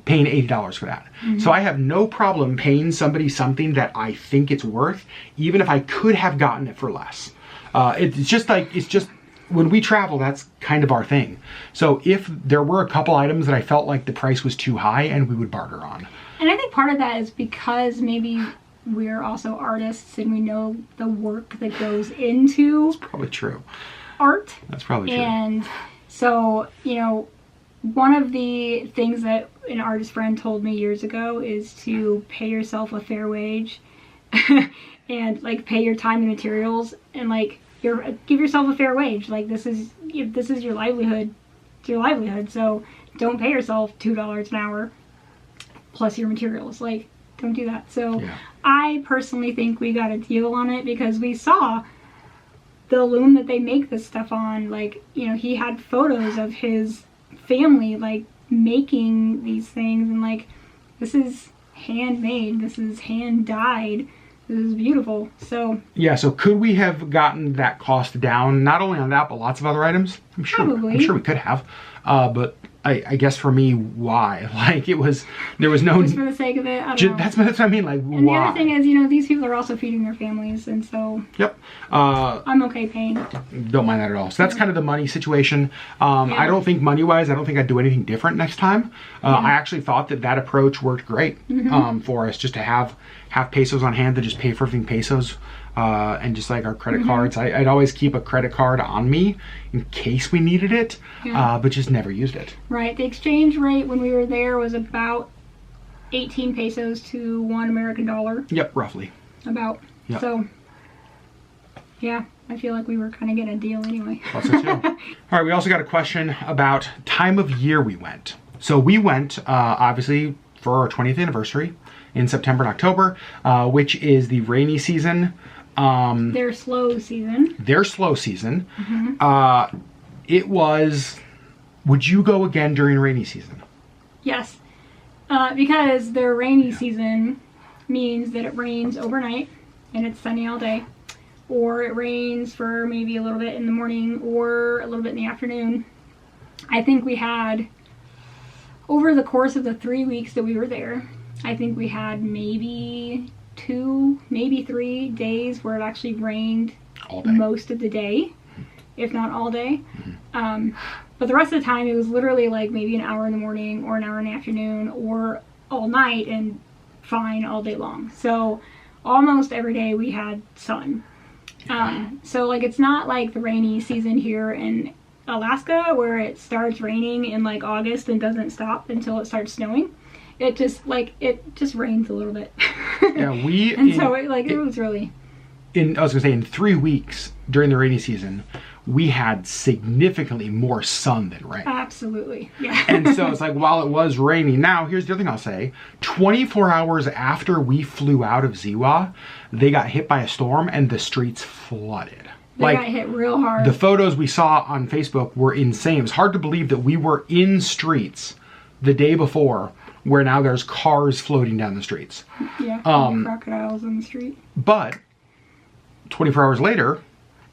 paying $80 for that. So I have no problem paying somebody something that I think it's worth, even if I could have gotten it for less. It's just when we travel, that's kind of our thing. So if there were a couple items that I felt like the price was too high, and we would barter on. And I think part of that is because maybe we're also artists and we know the work that goes into That's probably true. art. That's probably true. And so, one of the things that an artist friend told me years ago is to pay yourself a fair wage and like pay your time and materials and like give yourself a fair wage. Like this is your livelihood. It's your livelihood. So don't pay yourself $2 an hour plus your materials. Like don't do that. So yeah. I personally think we got a deal on it because we saw the loom that they make this stuff on. Like, he had photos of his family like making these things and like this is handmade, this is hand dyed, this is beautiful. So yeah, so could we have gotten that cost down, not only on that but lots of other items? I'm sure we could have, but I guess for me, why? Like there was no just for the sake of it. I don't know. That's what I mean. Like and why? The other thing is, these people are also feeding their families, and so yep. I'm okay paying. Don't mind that at all. So that's kind of the money situation. I don't think money-wise, I don't think I'd do anything different next time. I actually thought that approach worked great for us, just to have pesos on hand to just pay for everything pesos. And just like our credit cards, I'd always keep a credit card on me in case we needed it, but just never used it. Right. The exchange rate when we were there was about 18 pesos to $1 American dollar. Yep, roughly. About. Yep. So, yeah, I feel like we were kind of getting a deal anyway. Thought so too. All right, we also got a question about time of year we went. So we went, obviously, for our 20th anniversary in September and October, which is the rainy season. Their slow season. It was, would you go again during rainy season? Yes. Because their rainy season means that it rains overnight and it's sunny all day. Or it rains for maybe a little bit in the morning or a little bit in the afternoon. I think we had, over the course of the 3 weeks that we were there, I think we had maybe 2, maybe 3 days where it actually rained most of the day, if not all day. But the rest of the time it was literally like maybe an hour in the morning or an hour in the afternoon or all night and fine all day long. So almost every day we had sun. So like it's not like the rainy season here in Alaska where it starts raining in like August and doesn't stop until it starts snowing. It just rains a little bit. Yeah, it was really. I was gonna say in 3 weeks during the rainy season, we had significantly more sun than rain. Absolutely, yeah. And so it's like while it was raining. Now here's the other thing I'll say: 24 hours after we flew out of Ziwa, they got hit by a storm and the streets flooded. They got hit real hard. The photos we saw on Facebook were insane. It was hard to believe that we were in streets the day before, where now there's cars floating down the streets. Yeah, crocodiles on the street. But 24 hours later,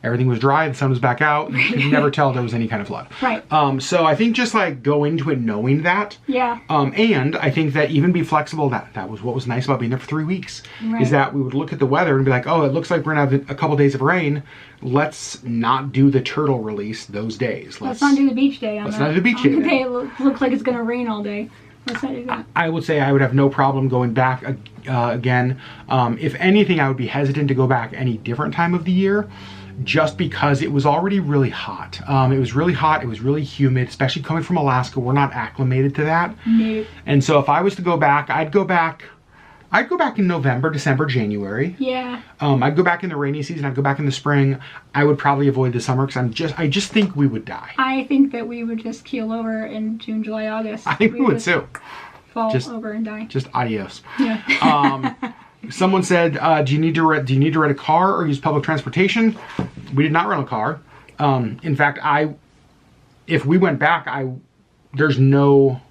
everything was dry, the sun was back out. You could never tell there was any kind of flood. Right. So I think just like go into it knowing that. Yeah. And I think that even be flexible. That was what was nice about being there for 3 weeks. Right. Is that we would look at the weather and be like, oh, it looks like we're gonna have a couple days of rain. Let's not do the turtle release those days. Let's not do the beach day. Let's not do the beach day. It looks like it's gonna rain all day. Let's not do that. I would say I would have no problem going back again. If anything, I would be hesitant to go back any different time of the year, just because it was already really hot. It was really hot. It was really humid, especially coming from Alaska. We're not acclimated to that. Nope. And so if I was to go back, I'd go back in November, December, January. Yeah. I'd go back in the rainy season. I'd go back in the spring. I would probably avoid the summer because I just think we would die. I think that we would just keel over in June, July, August. I think we would too. fall over and die. Just adios. Yeah. Someone said, do you need to rent a car or use public transportation? We did not rent a car. In fact, if we went back, there's no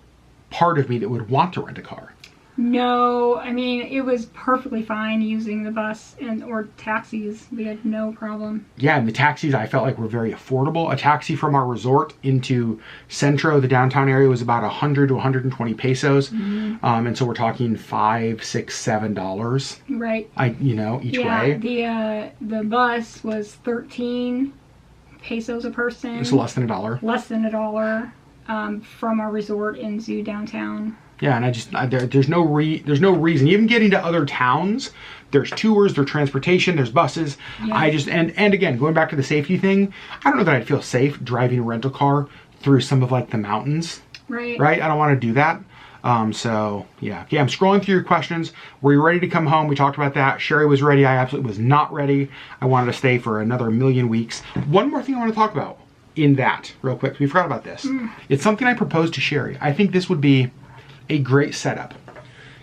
part of me that would want to rent a car. No, I mean, it was perfectly fine using the bus or taxis. We had no problem. Yeah, and the taxis I felt like were very affordable. A taxi from our resort into Centro, the downtown area, was about 100 to 120 pesos. And so we're talking $5, $6, $7. Right. Each way. The bus was 13 pesos a person. It's less than $1. Less than $1 from our resort into downtown. Yeah, and there's no reason. Even getting to other towns, there's tours, there's transportation, there's buses. Yeah. And again, going back to the safety thing, I don't know that I'd feel safe driving a rental car through some of like the mountains. Right. Right? I don't want to do that. So yeah, I'm scrolling through your questions. Were you ready to come home? We talked about that. Sherry was ready. I absolutely was not ready. I wanted to stay for another million weeks. One more thing I want to talk about in that real quick. We forgot about this. It's something I proposed to Sherry. I think this would be a great setup.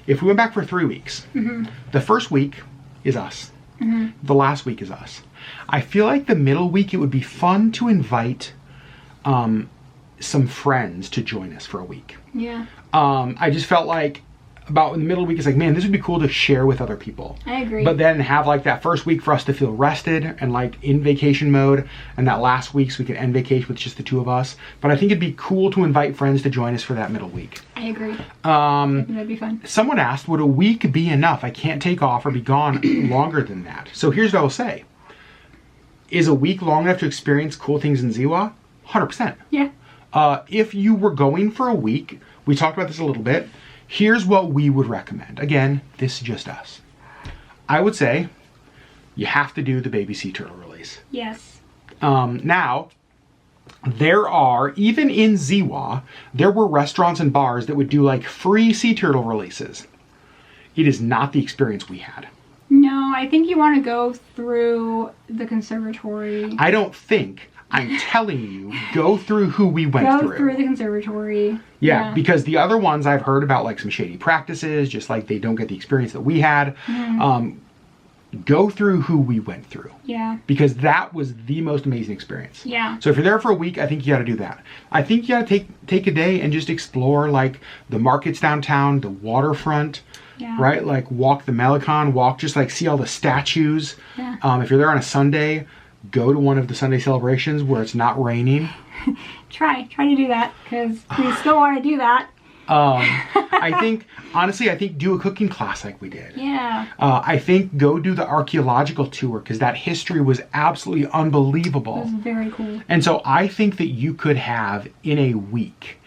If we went back for 3 weeks, the first week is us. The last week is us. I feel like the middle week, it would be fun to invite some friends to join us for a week. Yeah. I just felt like about in the middle of the week, it's like, man, this would be cool to share with other people. I agree. But then have like that first week for us to feel rested and like in vacation mode, and that last week so we could end vacation with just the two of us. But I think it'd be cool to invite friends to join us for that middle week. I agree. I think that'd be fun. Someone asked, would a week be enough? I can't take off or be gone longer than that. So here's what I will say. Is a week long enough to experience cool things in Ziwa? 100%. Yeah. If you were going for a week, we talked about this a little bit. Here's what we would recommend. Again, this is just us. I would say you have to do the baby sea turtle release. Yes. Now, there are, even in Ziwa, there were restaurants and bars that would do like free sea turtle releases. It is not the experience we had. No, I think you want to go through the conservatory. I don't think. I'm telling you, go through who we went through. Go through the conservatory. Yeah, because the other ones I've heard about like some shady practices, just like they don't get the experience that we had. Go through who we went through. Yeah. Because that was the most amazing experience. Yeah. So if you're there for a week, I think you got to do that. I think you got to take a day and just explore like the markets downtown, the waterfront. Yeah. Right? Like walk the Melicon, just like see all the statues. Yeah. If you're there on a Sunday, go to one of the Sunday celebrations where it's not raining. Try to do that because we still want to do that. I think, honestly, do a cooking class like we did. Yeah. I think go do the archaeological tour because that history was absolutely unbelievable. It was very cool. And so I think that you could have in a week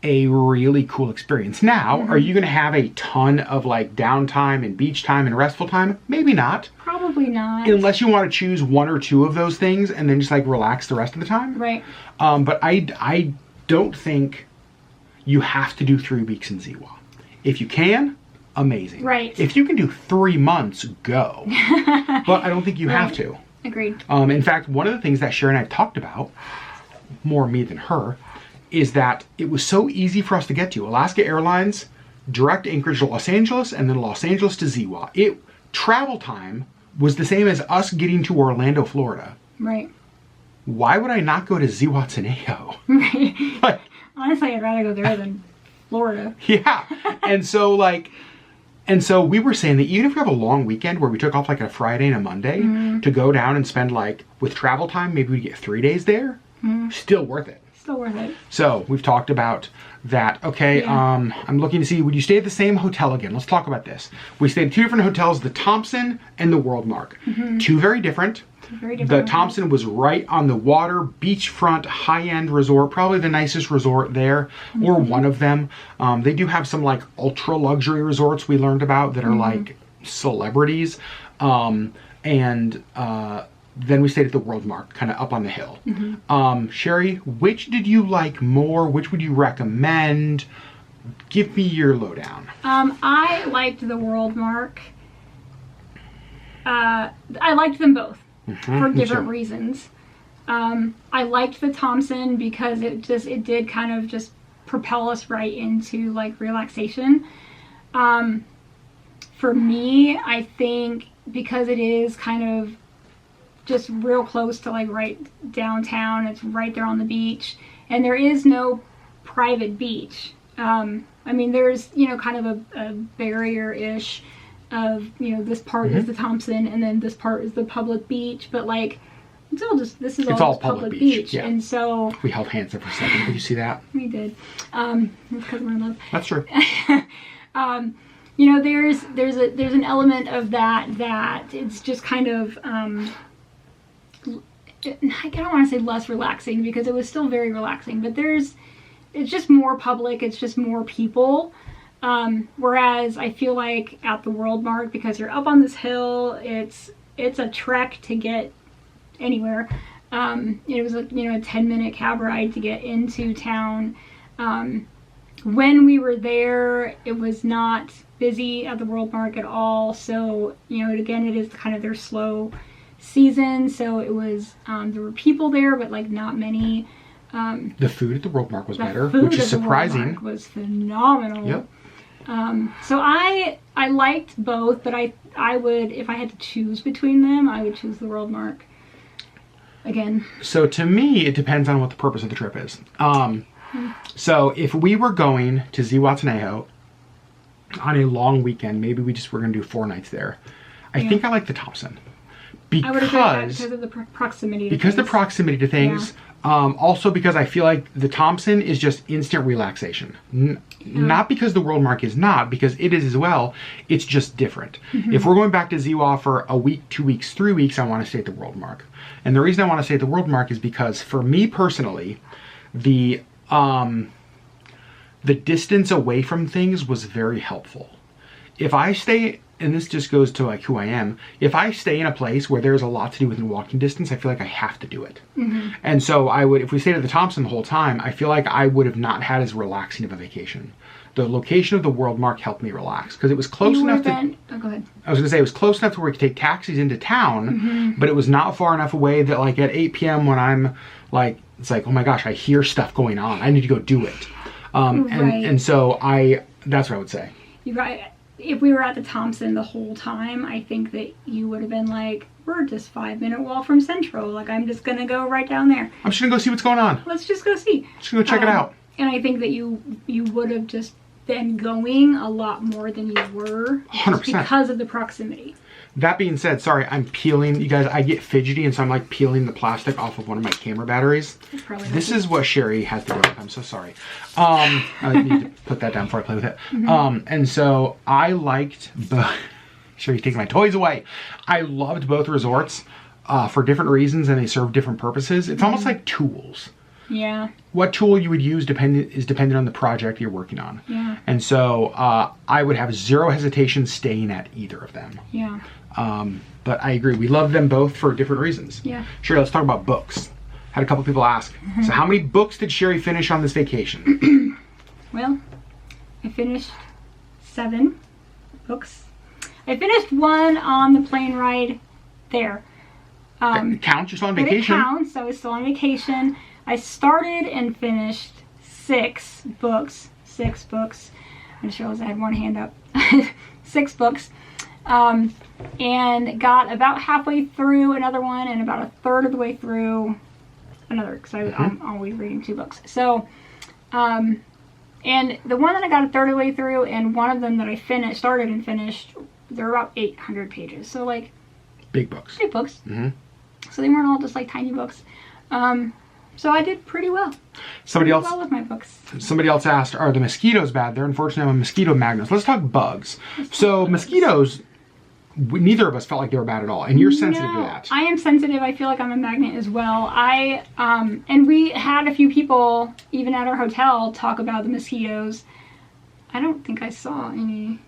a really cool experience. Now, are you going to have a ton of like downtime and beach time and restful time? Maybe not. Probably not. Unless you want to choose one or two of those things and then just like relax the rest of the time. Right. But I don't think you have to do 3 weeks in Ziwa. If you can, amazing. Right. If you can do 3 months, go. But I don't think you have to. Agreed. In fact, one of the things that Sharon and I have talked about, more me than her, is that it was so easy for us to get to. Alaska Airlines, direct Anchorage to Los Angeles, and then Los Angeles to Ziwa. Travel time was the same as us getting to Orlando, Florida. Right. Why would I not go to Zihuatanejo? Right. Like, honestly, I'd rather go there than Florida. Yeah. And so we were saying that even if we have a long weekend where we took off like a Friday and a Monday to go down and spend like, with travel time, maybe we get 3 days there, still worth it. Still worth it. So we've talked about that. Okay, yeah. I'm looking to see, would you stay at the same hotel again? Let's talk about this. We stayed at 2 different hotels, the Thompson and the Worldmark. 2 very different. The Thompson was right on the water, beachfront, high-end resort, probably the nicest resort there, or one of them. They do have some like ultra luxury resorts we learned about that are like celebrities. Then we stayed at the Worldmark, kind of up on the hill. Sherry, which did you like more? Which would you recommend? Give me your lowdown. I liked the Worldmark. I liked them both for different reasons. I liked the Thompson because it did kind of just propel us right into like relaxation. For me, I think because it is kind of just real close to like right downtown, it's right there on the beach, and there is no private beach. I mean, there's, you know, kind of a barrier-ish of, you know, this part is the Thompson and then this part is the public beach, but like it's all just, this is all public beach. Yeah. And so we held hands there for a second. Did you see that? We did. It's because we're in love. That's true. You know, there's an element of that it's just kind of I don't want to say less relaxing, because it was still very relaxing, but it's just more public, it's just more people. Whereas I feel like at the World Mark, because you're up on this hill, it's a trek to get anywhere. It was a 10-minute cab ride to get into town. When we were there, it was not busy at the World Mark at all. So, you know, again, it is kind of their slow season. So it was, there were people there, but like not many. The food at the World Mark was better, which is surprising. The World Mark was phenomenal. Yep. So I liked both, but I would, if I had to choose between them, I would choose the World Mark again. So to me, it depends on what the purpose of the trip is. So if we were going to Zihuatanejo on a long weekend, maybe we just were going to do 4 nights there. I think I like the Thompson. I would agree with that because of the proximity to things. Because the proximity to things. Yeah. Also because I feel like the Thompson is just instant relaxation. Not because the World Mark is not, because it is as well. It's just different. If we're going back to Ziwa for a week, 2 weeks, 3 weeks, I want to stay at the World Mark. And the reason I want to stay at the World Mark is because for me personally, the distance away from things was very helpful. If I stay, and this just goes to like who I am, if I stay in a place where there's a lot to do within walking distance, I feel like I have to do it. And so I would, if we stayed at the Thompson the whole time, I feel like I would have not had as relaxing of a vacation. The location of the World Mark helped me relax because it was close enough to. Oh, go ahead. I was going to say it was close enough to where we could take taxis into town, but it was not far enough away that like at 8 p.m. when I'm like, it's like, oh my gosh, I hear stuff going on. I need to go do it. And so that's what I would say. You're right. If we were at the Thompson the whole time, I think that you would have been like, we're just 5-minute walk from Central. Like, I'm just going to go right down there. I'm just going to go see what's going on. Let's just go see. Just go check it out. And I think that you would have just been going a lot more than you were. 100%. Because of the proximity. That being said, sorry, I'm peeling. You guys, I get fidgety, and so I'm like peeling the plastic off of one of my camera batteries. This is what Sherry has to deal with. I'm so sorry. I need to put that down before I play with it. And so I liked both. Sherry's taking my toys away. I loved both resorts for different reasons, and they serve different purposes. It's almost like tools. Yeah. What tool you would use is dependent on the project you're working on. Yeah. And so I would have zero hesitation staying at either of them. Yeah. But I agree. We love them both for different reasons. Yeah. Sherry, let's talk about books. Had a couple people ask. So how many books did Sherry finish on this vacation? Well, I finished 7 books. I finished 1 on the plane ride there. It counts. You're still on vacation. It counts. I was still on vacation. I started and finished 6 books. 6 books. I just realized I had one hand up. 6 books. And got about halfway through another one and about a third of the way through another, because I'm always reading 2 books. So, and the one that I got a third of the way through and one of them that I started and finished, they're about 800 pages. So like big books. Big books. So they weren't all just like tiny books. So I did pretty well. Somebody else with my books. Somebody else asked, are the mosquitoes bad? They're unfortunately I'm a mosquito magnet. Let's talk bugs. So mosquitoes, neither of us felt like they were bad at all, and you're sensitive to that. I am sensitive. I feel like I'm a magnet as well. And we had a few people, even at our hotel, talk about the mosquitoes. I don't think I saw any.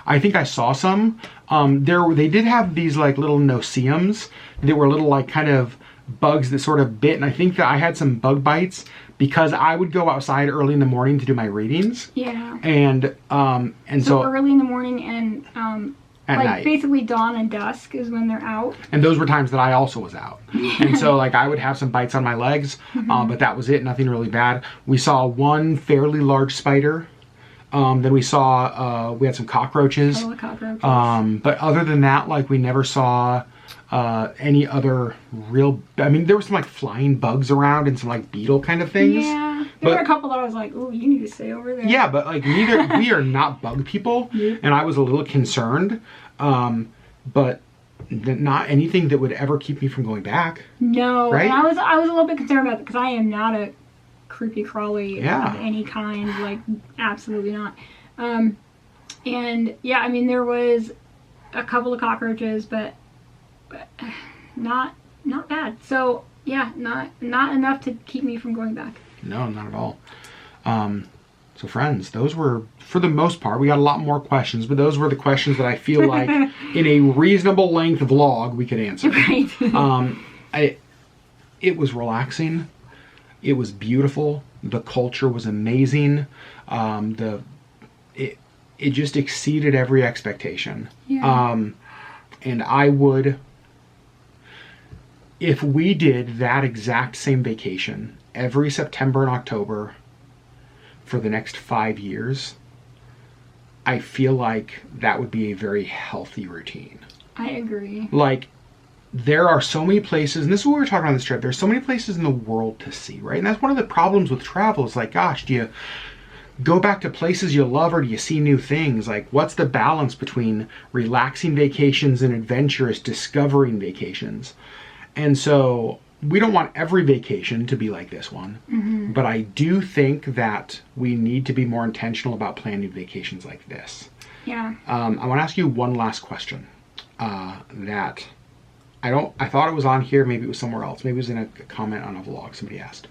I think I saw some. They did have these like little no-see-ums. They were little like kind of bugs that sort of bit, and I think that I had some bug bites because I would go outside early in the morning to do my readings. Yeah. And so early in the morning, and at like night. basically dawn and dusk is when they're out. And those were times that I also was out. And so like I would have some bites on my legs, but that was it. Nothing really bad. We saw one fairly large spider. Then we saw, we had some cockroaches. Oh, the cockroaches. But other than that, like we never saw any other real, I mean, there were some like flying bugs around and some like beetle kind of things. Yeah. There were a couple that I was like, oh, you need to stay over there. Yeah, but like we are not bug people. And I was a little concerned, but not anything that would ever keep me from going back. No, right? And I was a little bit concerned about it because I am not a creepy crawly of any kind, like absolutely not. And yeah, I mean there was a couple of cockroaches, but not bad. So yeah, not enough to keep me from going back. No, not at all. So friends, those were, for the most part, we got a lot more questions, but those were the questions that I feel like in a reasonable length vlog we could answer. Right. It was relaxing. It was beautiful. The culture was amazing. It just exceeded every expectation. Yeah. And I would, if we did that exact same vacation every September and October for the next 5 years, I feel like that would be a very healthy routine. I agree. Like, there are so many places, and this is what we were talking about on this trip, there's so many places in the world to see, right? And that's one of the problems with travel is like, gosh, do you go back to places you love or do you see new things? Like, what's the balance between relaxing vacations and adventurous discovering vacations? And so we don't want every vacation to be like this one, but I do think that we need to be more intentional about planning vacations like this. Yeah. I want to ask you one last question that I thought it was on here, maybe it was somewhere else. Maybe it was in a comment on a vlog somebody asked.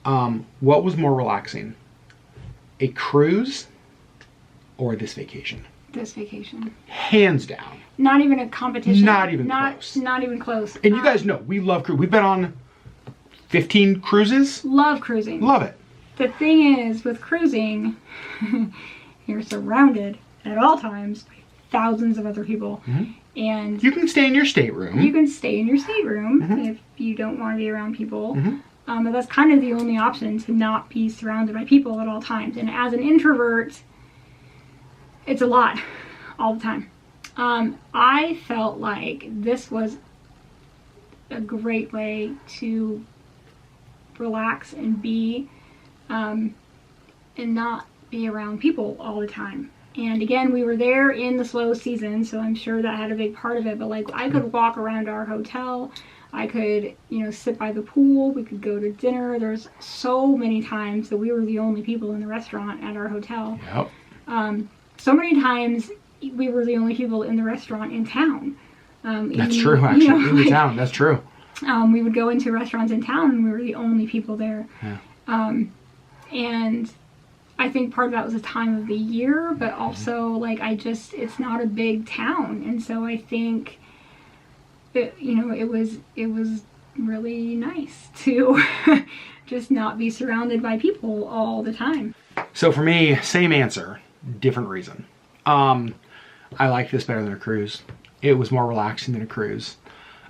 What was more relaxing? A cruise or this vacation? This vacation. Hands down. Not even a competition. Not even close. Not even close. And you guys know, we love cruise. We've been on 15 cruises. Love cruising. Love it. The thing is, with cruising, you're surrounded at all times by thousands of other people. And you can stay in your stateroom. You can stay in your stateroom if you don't want to be around people. But that's kind of the only option, to not be surrounded by people at all times. And as an introvert, it's a lot all the time. I felt like this was a great way to relax and be, and not be around people all the time. And again, we were there in the slow season, so I'm sure that had a big part of it. But like, I could walk around our hotel. I could, sit by the pool. We could go to dinner. There's so many times that we were the only people in the restaurant at our hotel. Yep. So many times we were the only people in the restaurant in town. That's true, actually. In the town, that's true. We would go into restaurants in town and we were the only people there. Yeah. And I think part of that was the time of the year, but also like it's not a big town. And so I think that, it was really nice to just not be surrounded by people all the time. So for me, same answer, different reason. I like this better than a cruise. It was more relaxing than a cruise.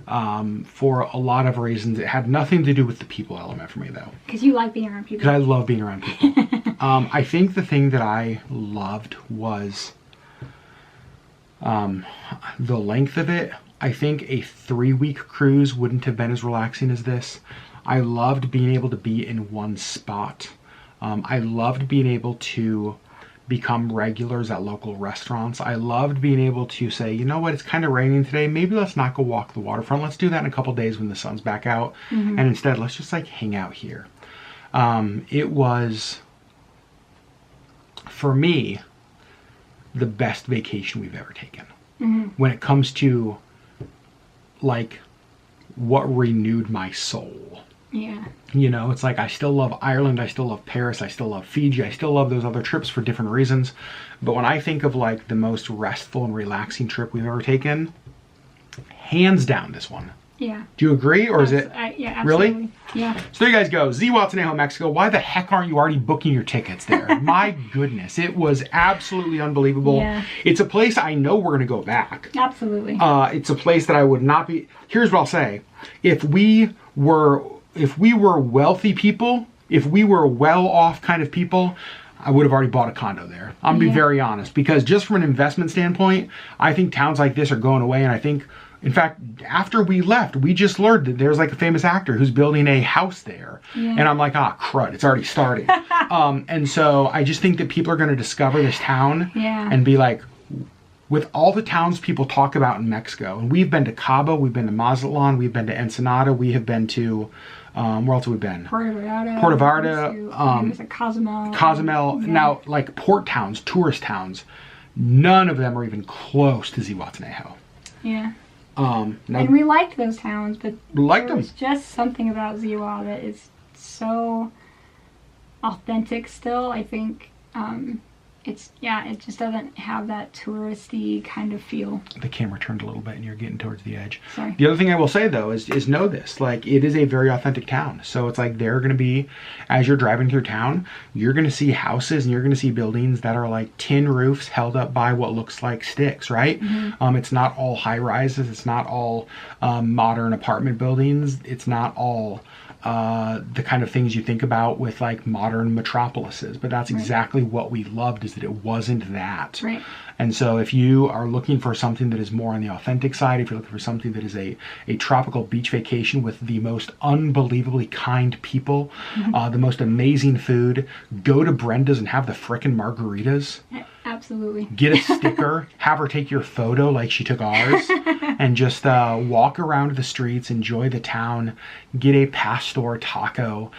For a lot of reasons. It had nothing to do with the people element for me, though. Because you like being around people. Because I love being around people. I think the thing that I loved was the length of it. I think a 3-week cruise wouldn't have been as relaxing as this. I loved being able to be in one spot. I loved being able to become regulars at local restaurants. I loved being able to say, you know what, it's kind of raining today. Maybe let's not go walk the waterfront. Let's do that in a couple days when the sun's back out. And instead, let's just like hang out here. It was, for me, the best vacation we've ever taken. When it comes to like what renewed my soul. Yeah. It's like I still love Ireland, I still love Paris, I still love Fiji, I still love those other trips for different reasons. But when I think of like the most restful and relaxing trip we've ever taken, hands down this one. Yeah. Do you agree, or is it? Yeah, absolutely. Really? Yeah. So there you guys go. Zihuatanejo, Mexico. Why the heck aren't you already booking your tickets there? My goodness. It was absolutely unbelievable. Yeah. It's a place I know we're going to go back. Absolutely. It's a place that I would not be... Here's what I'll say. If we were wealthy people, if we were well-off kind of people, I would have already bought a condo there. I'm going to be very honest. Because just from an investment standpoint, I think towns like this are going away. And I think... In fact, after we left, we just learned that there's like a famous actor who's building a house there. Yeah. And I'm like, crud, it's already starting. And so I just think that people are going to discover this town and be like, with all the towns people talk about in Mexico, and we've been to Cabo, we've been to Mazatlan, we've been to Ensenada, we have been to, where else have we been? Puerto Vallarta. Cozumel. Yeah. Now, like port towns, tourist towns, none of them are even close to Zihuatanejo. Yeah. And we liked those towns, but there was just something about Ziwa that is so authentic still. I think it just doesn't have that touristy kind of feel. The camera turned a little bit and you're getting towards the edge. Sorry. The other thing I will say though is know this, like it is a very authentic town. So it's like they're going to be, as you're driving through town, you're going to see houses and you're going to see buildings that are like tin roofs held up by what looks like sticks, right? Mm-hmm. It's not all high rises. It's not all modern apartment buildings. It's not all the kind of things you think about with like modern metropolises, but that's exactly what we loved, is that it wasn't that. Right. And so if you are looking for something that is more on the authentic side, if you're looking for something that is a tropical beach vacation with the most unbelievably kind people, the most amazing food, go to Brenda's and have the frickin' margaritas. Absolutely. Get a sticker, have her take your photo like she took ours, and just walk around the streets, enjoy the town, get a pastor taco,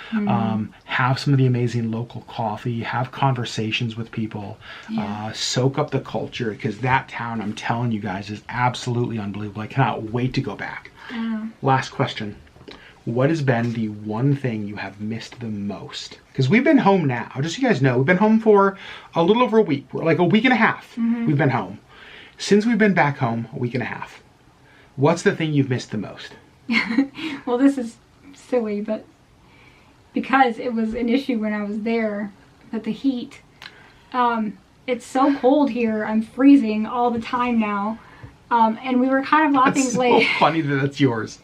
have some of the amazing local coffee, have conversations with people, soak up the culture, because that town, I'm telling you guys, is absolutely unbelievable. I cannot wait to go back. Last question. What has been the one thing you have missed the most? Because we've been home now. Just so you guys know, we've been home for a little over a week. We're like a week and a half. We've been home. Since we've been back home, a week and a half. What's the thing you've missed the most? Well, this is silly, but because it was an issue when I was there, but the heat. It's so cold here. I'm freezing all the time now. And we were kind of laughing. It's so funny that that's yours.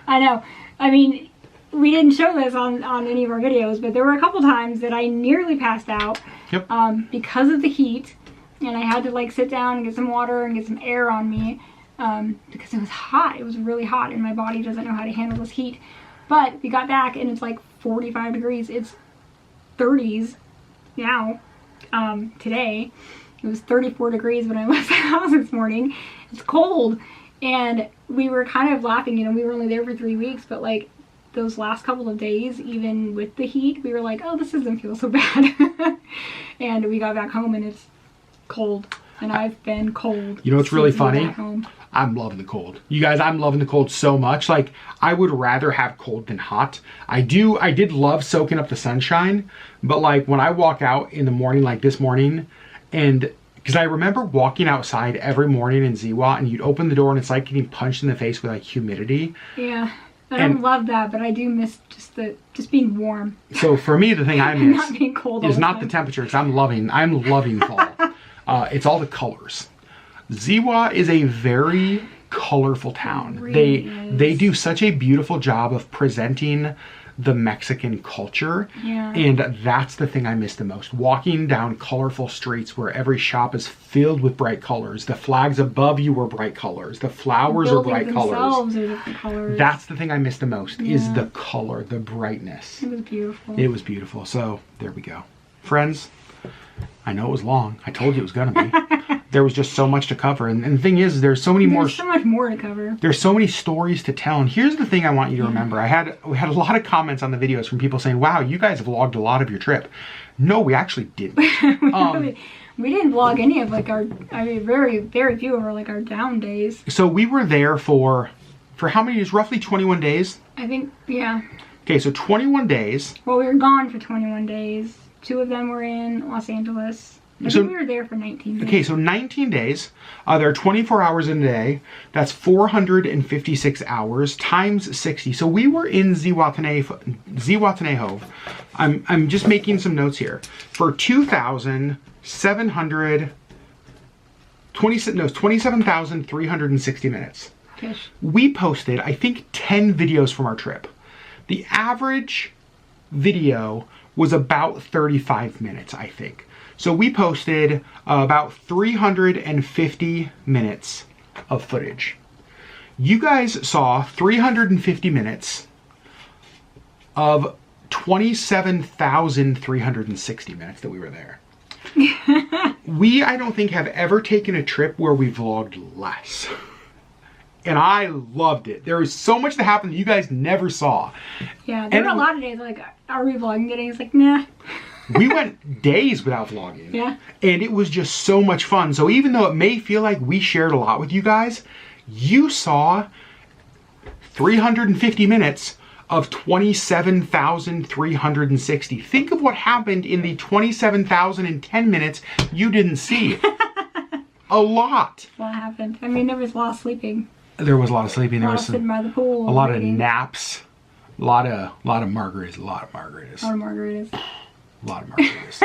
I know. I mean, we didn't show this on any of our videos, but there were a couple times that I nearly passed out because of the heat, and I had to like sit down and get some water and get some air on me because it was hot. It was really hot, and my body doesn't know how to handle this heat. But we got back, and it's like 45 degrees. It's 30s now. Today it was 34 degrees when I left the house this morning. It's cold. And we were kind of laughing, we were only there for 3 weeks, but like those last couple of days, even with the heat, we were like, oh, this doesn't feel so bad. And we got back home and it's cold. And I've been cold. You know what's really funny? I'm loving the cold. You guys, I'm loving the cold so much. Like, I would rather have cold than hot. I did love soaking up the sunshine, but like when I walk out in the morning, like this morning, and because I remember walking outside every morning in Ziwa, and you'd open the door and it's like getting punched in the face with like humidity. Yeah, I don't love that, but I do miss just being warm. So for me, the thing I miss not being cold is not the temperature, because I'm loving fall. It's all the colors. Ziwa is a very colorful town. Really they do such a beautiful job of presenting the Mexican culture, and that's the thing I miss the most. Walking down colorful streets where every shop is filled with bright colors. The flags above you were bright colors. The flowers are bright colors. Are different colors. That's the thing I miss the most, is the color, the brightness. It was beautiful. It was beautiful. So there we go. Friends, I know it was long. I told you it was going to be. There was just so much to cover. And the thing is, there's so much more to cover. There's so many stories to tell. And here's the thing I want you to remember. We had a lot of comments on the videos from people saying, wow, you guys have vlogged a lot of your trip. No, we actually didn't. We didn't vlog any of like very, very few of our down days. So we were there for how many days? Roughly 21 days? I think, yeah. Okay, so 21 days. Well, we were gone for 21 days. 2 of them were in Los Angeles. I think we were there for 19 days. Okay, so 19 days. There are 24 hours in a day. That's 456 hours times 60. So we were in Zihuatanejo. I'm just making some notes here. For 27,360 minutes. Ish. We posted, I think, 10 videos from our trip. The average video was about 35 minutes, I think. So we posted about 350 minutes of footage. You guys saw 350 minutes of 27,360 minutes that we were there. We, I don't think, have ever taken a trip where we vlogged less. And I loved it. There was so much that happened that you guys never saw. Yeah, there were a lot of days like, are we vlogging today? It's like, nah. We went days without vlogging. Yeah. And it was just so much fun. So even though it may feel like we shared a lot with you guys, you saw 350 minutes of 27,360. Think of what happened in the 27,010 minutes you didn't see. A lot. What happened? I mean, there was a lot of sleeping. There was a lot of sleeping. There was sitting by the pool. a lot of naps. A lot of margaritas. A lot of margaritas. A lot of margaritas. A lot of margaritas.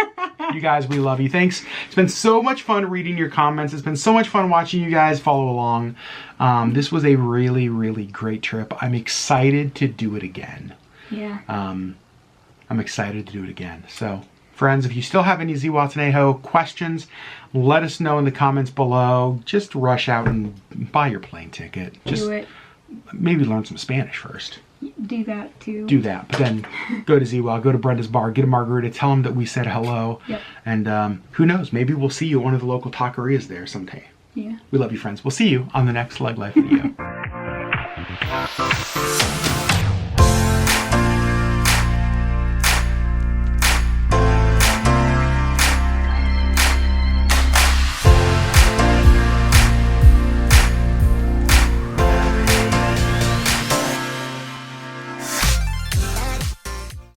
You guys, we love you. Thanks. It's been so much fun reading your comments. It's been so much fun watching you guys follow along. This was a really, really great trip. I'm excited to do it again. Yeah. I'm excited to do it again. So, friends, if you still have any Zihuatanejo questions, let us know in the comments below. Just rush out and buy your plane ticket. Just do it. Maybe learn some Spanish first. Do that too. Do that, but then go to Ziwa, go to Brenda's bar, get a margarita, tell them that we said hello. Yep. And who knows, maybe we'll see you at one of the local taquerias there someday. Yeah. We love you, friends. We'll see you on the next LeggLife video.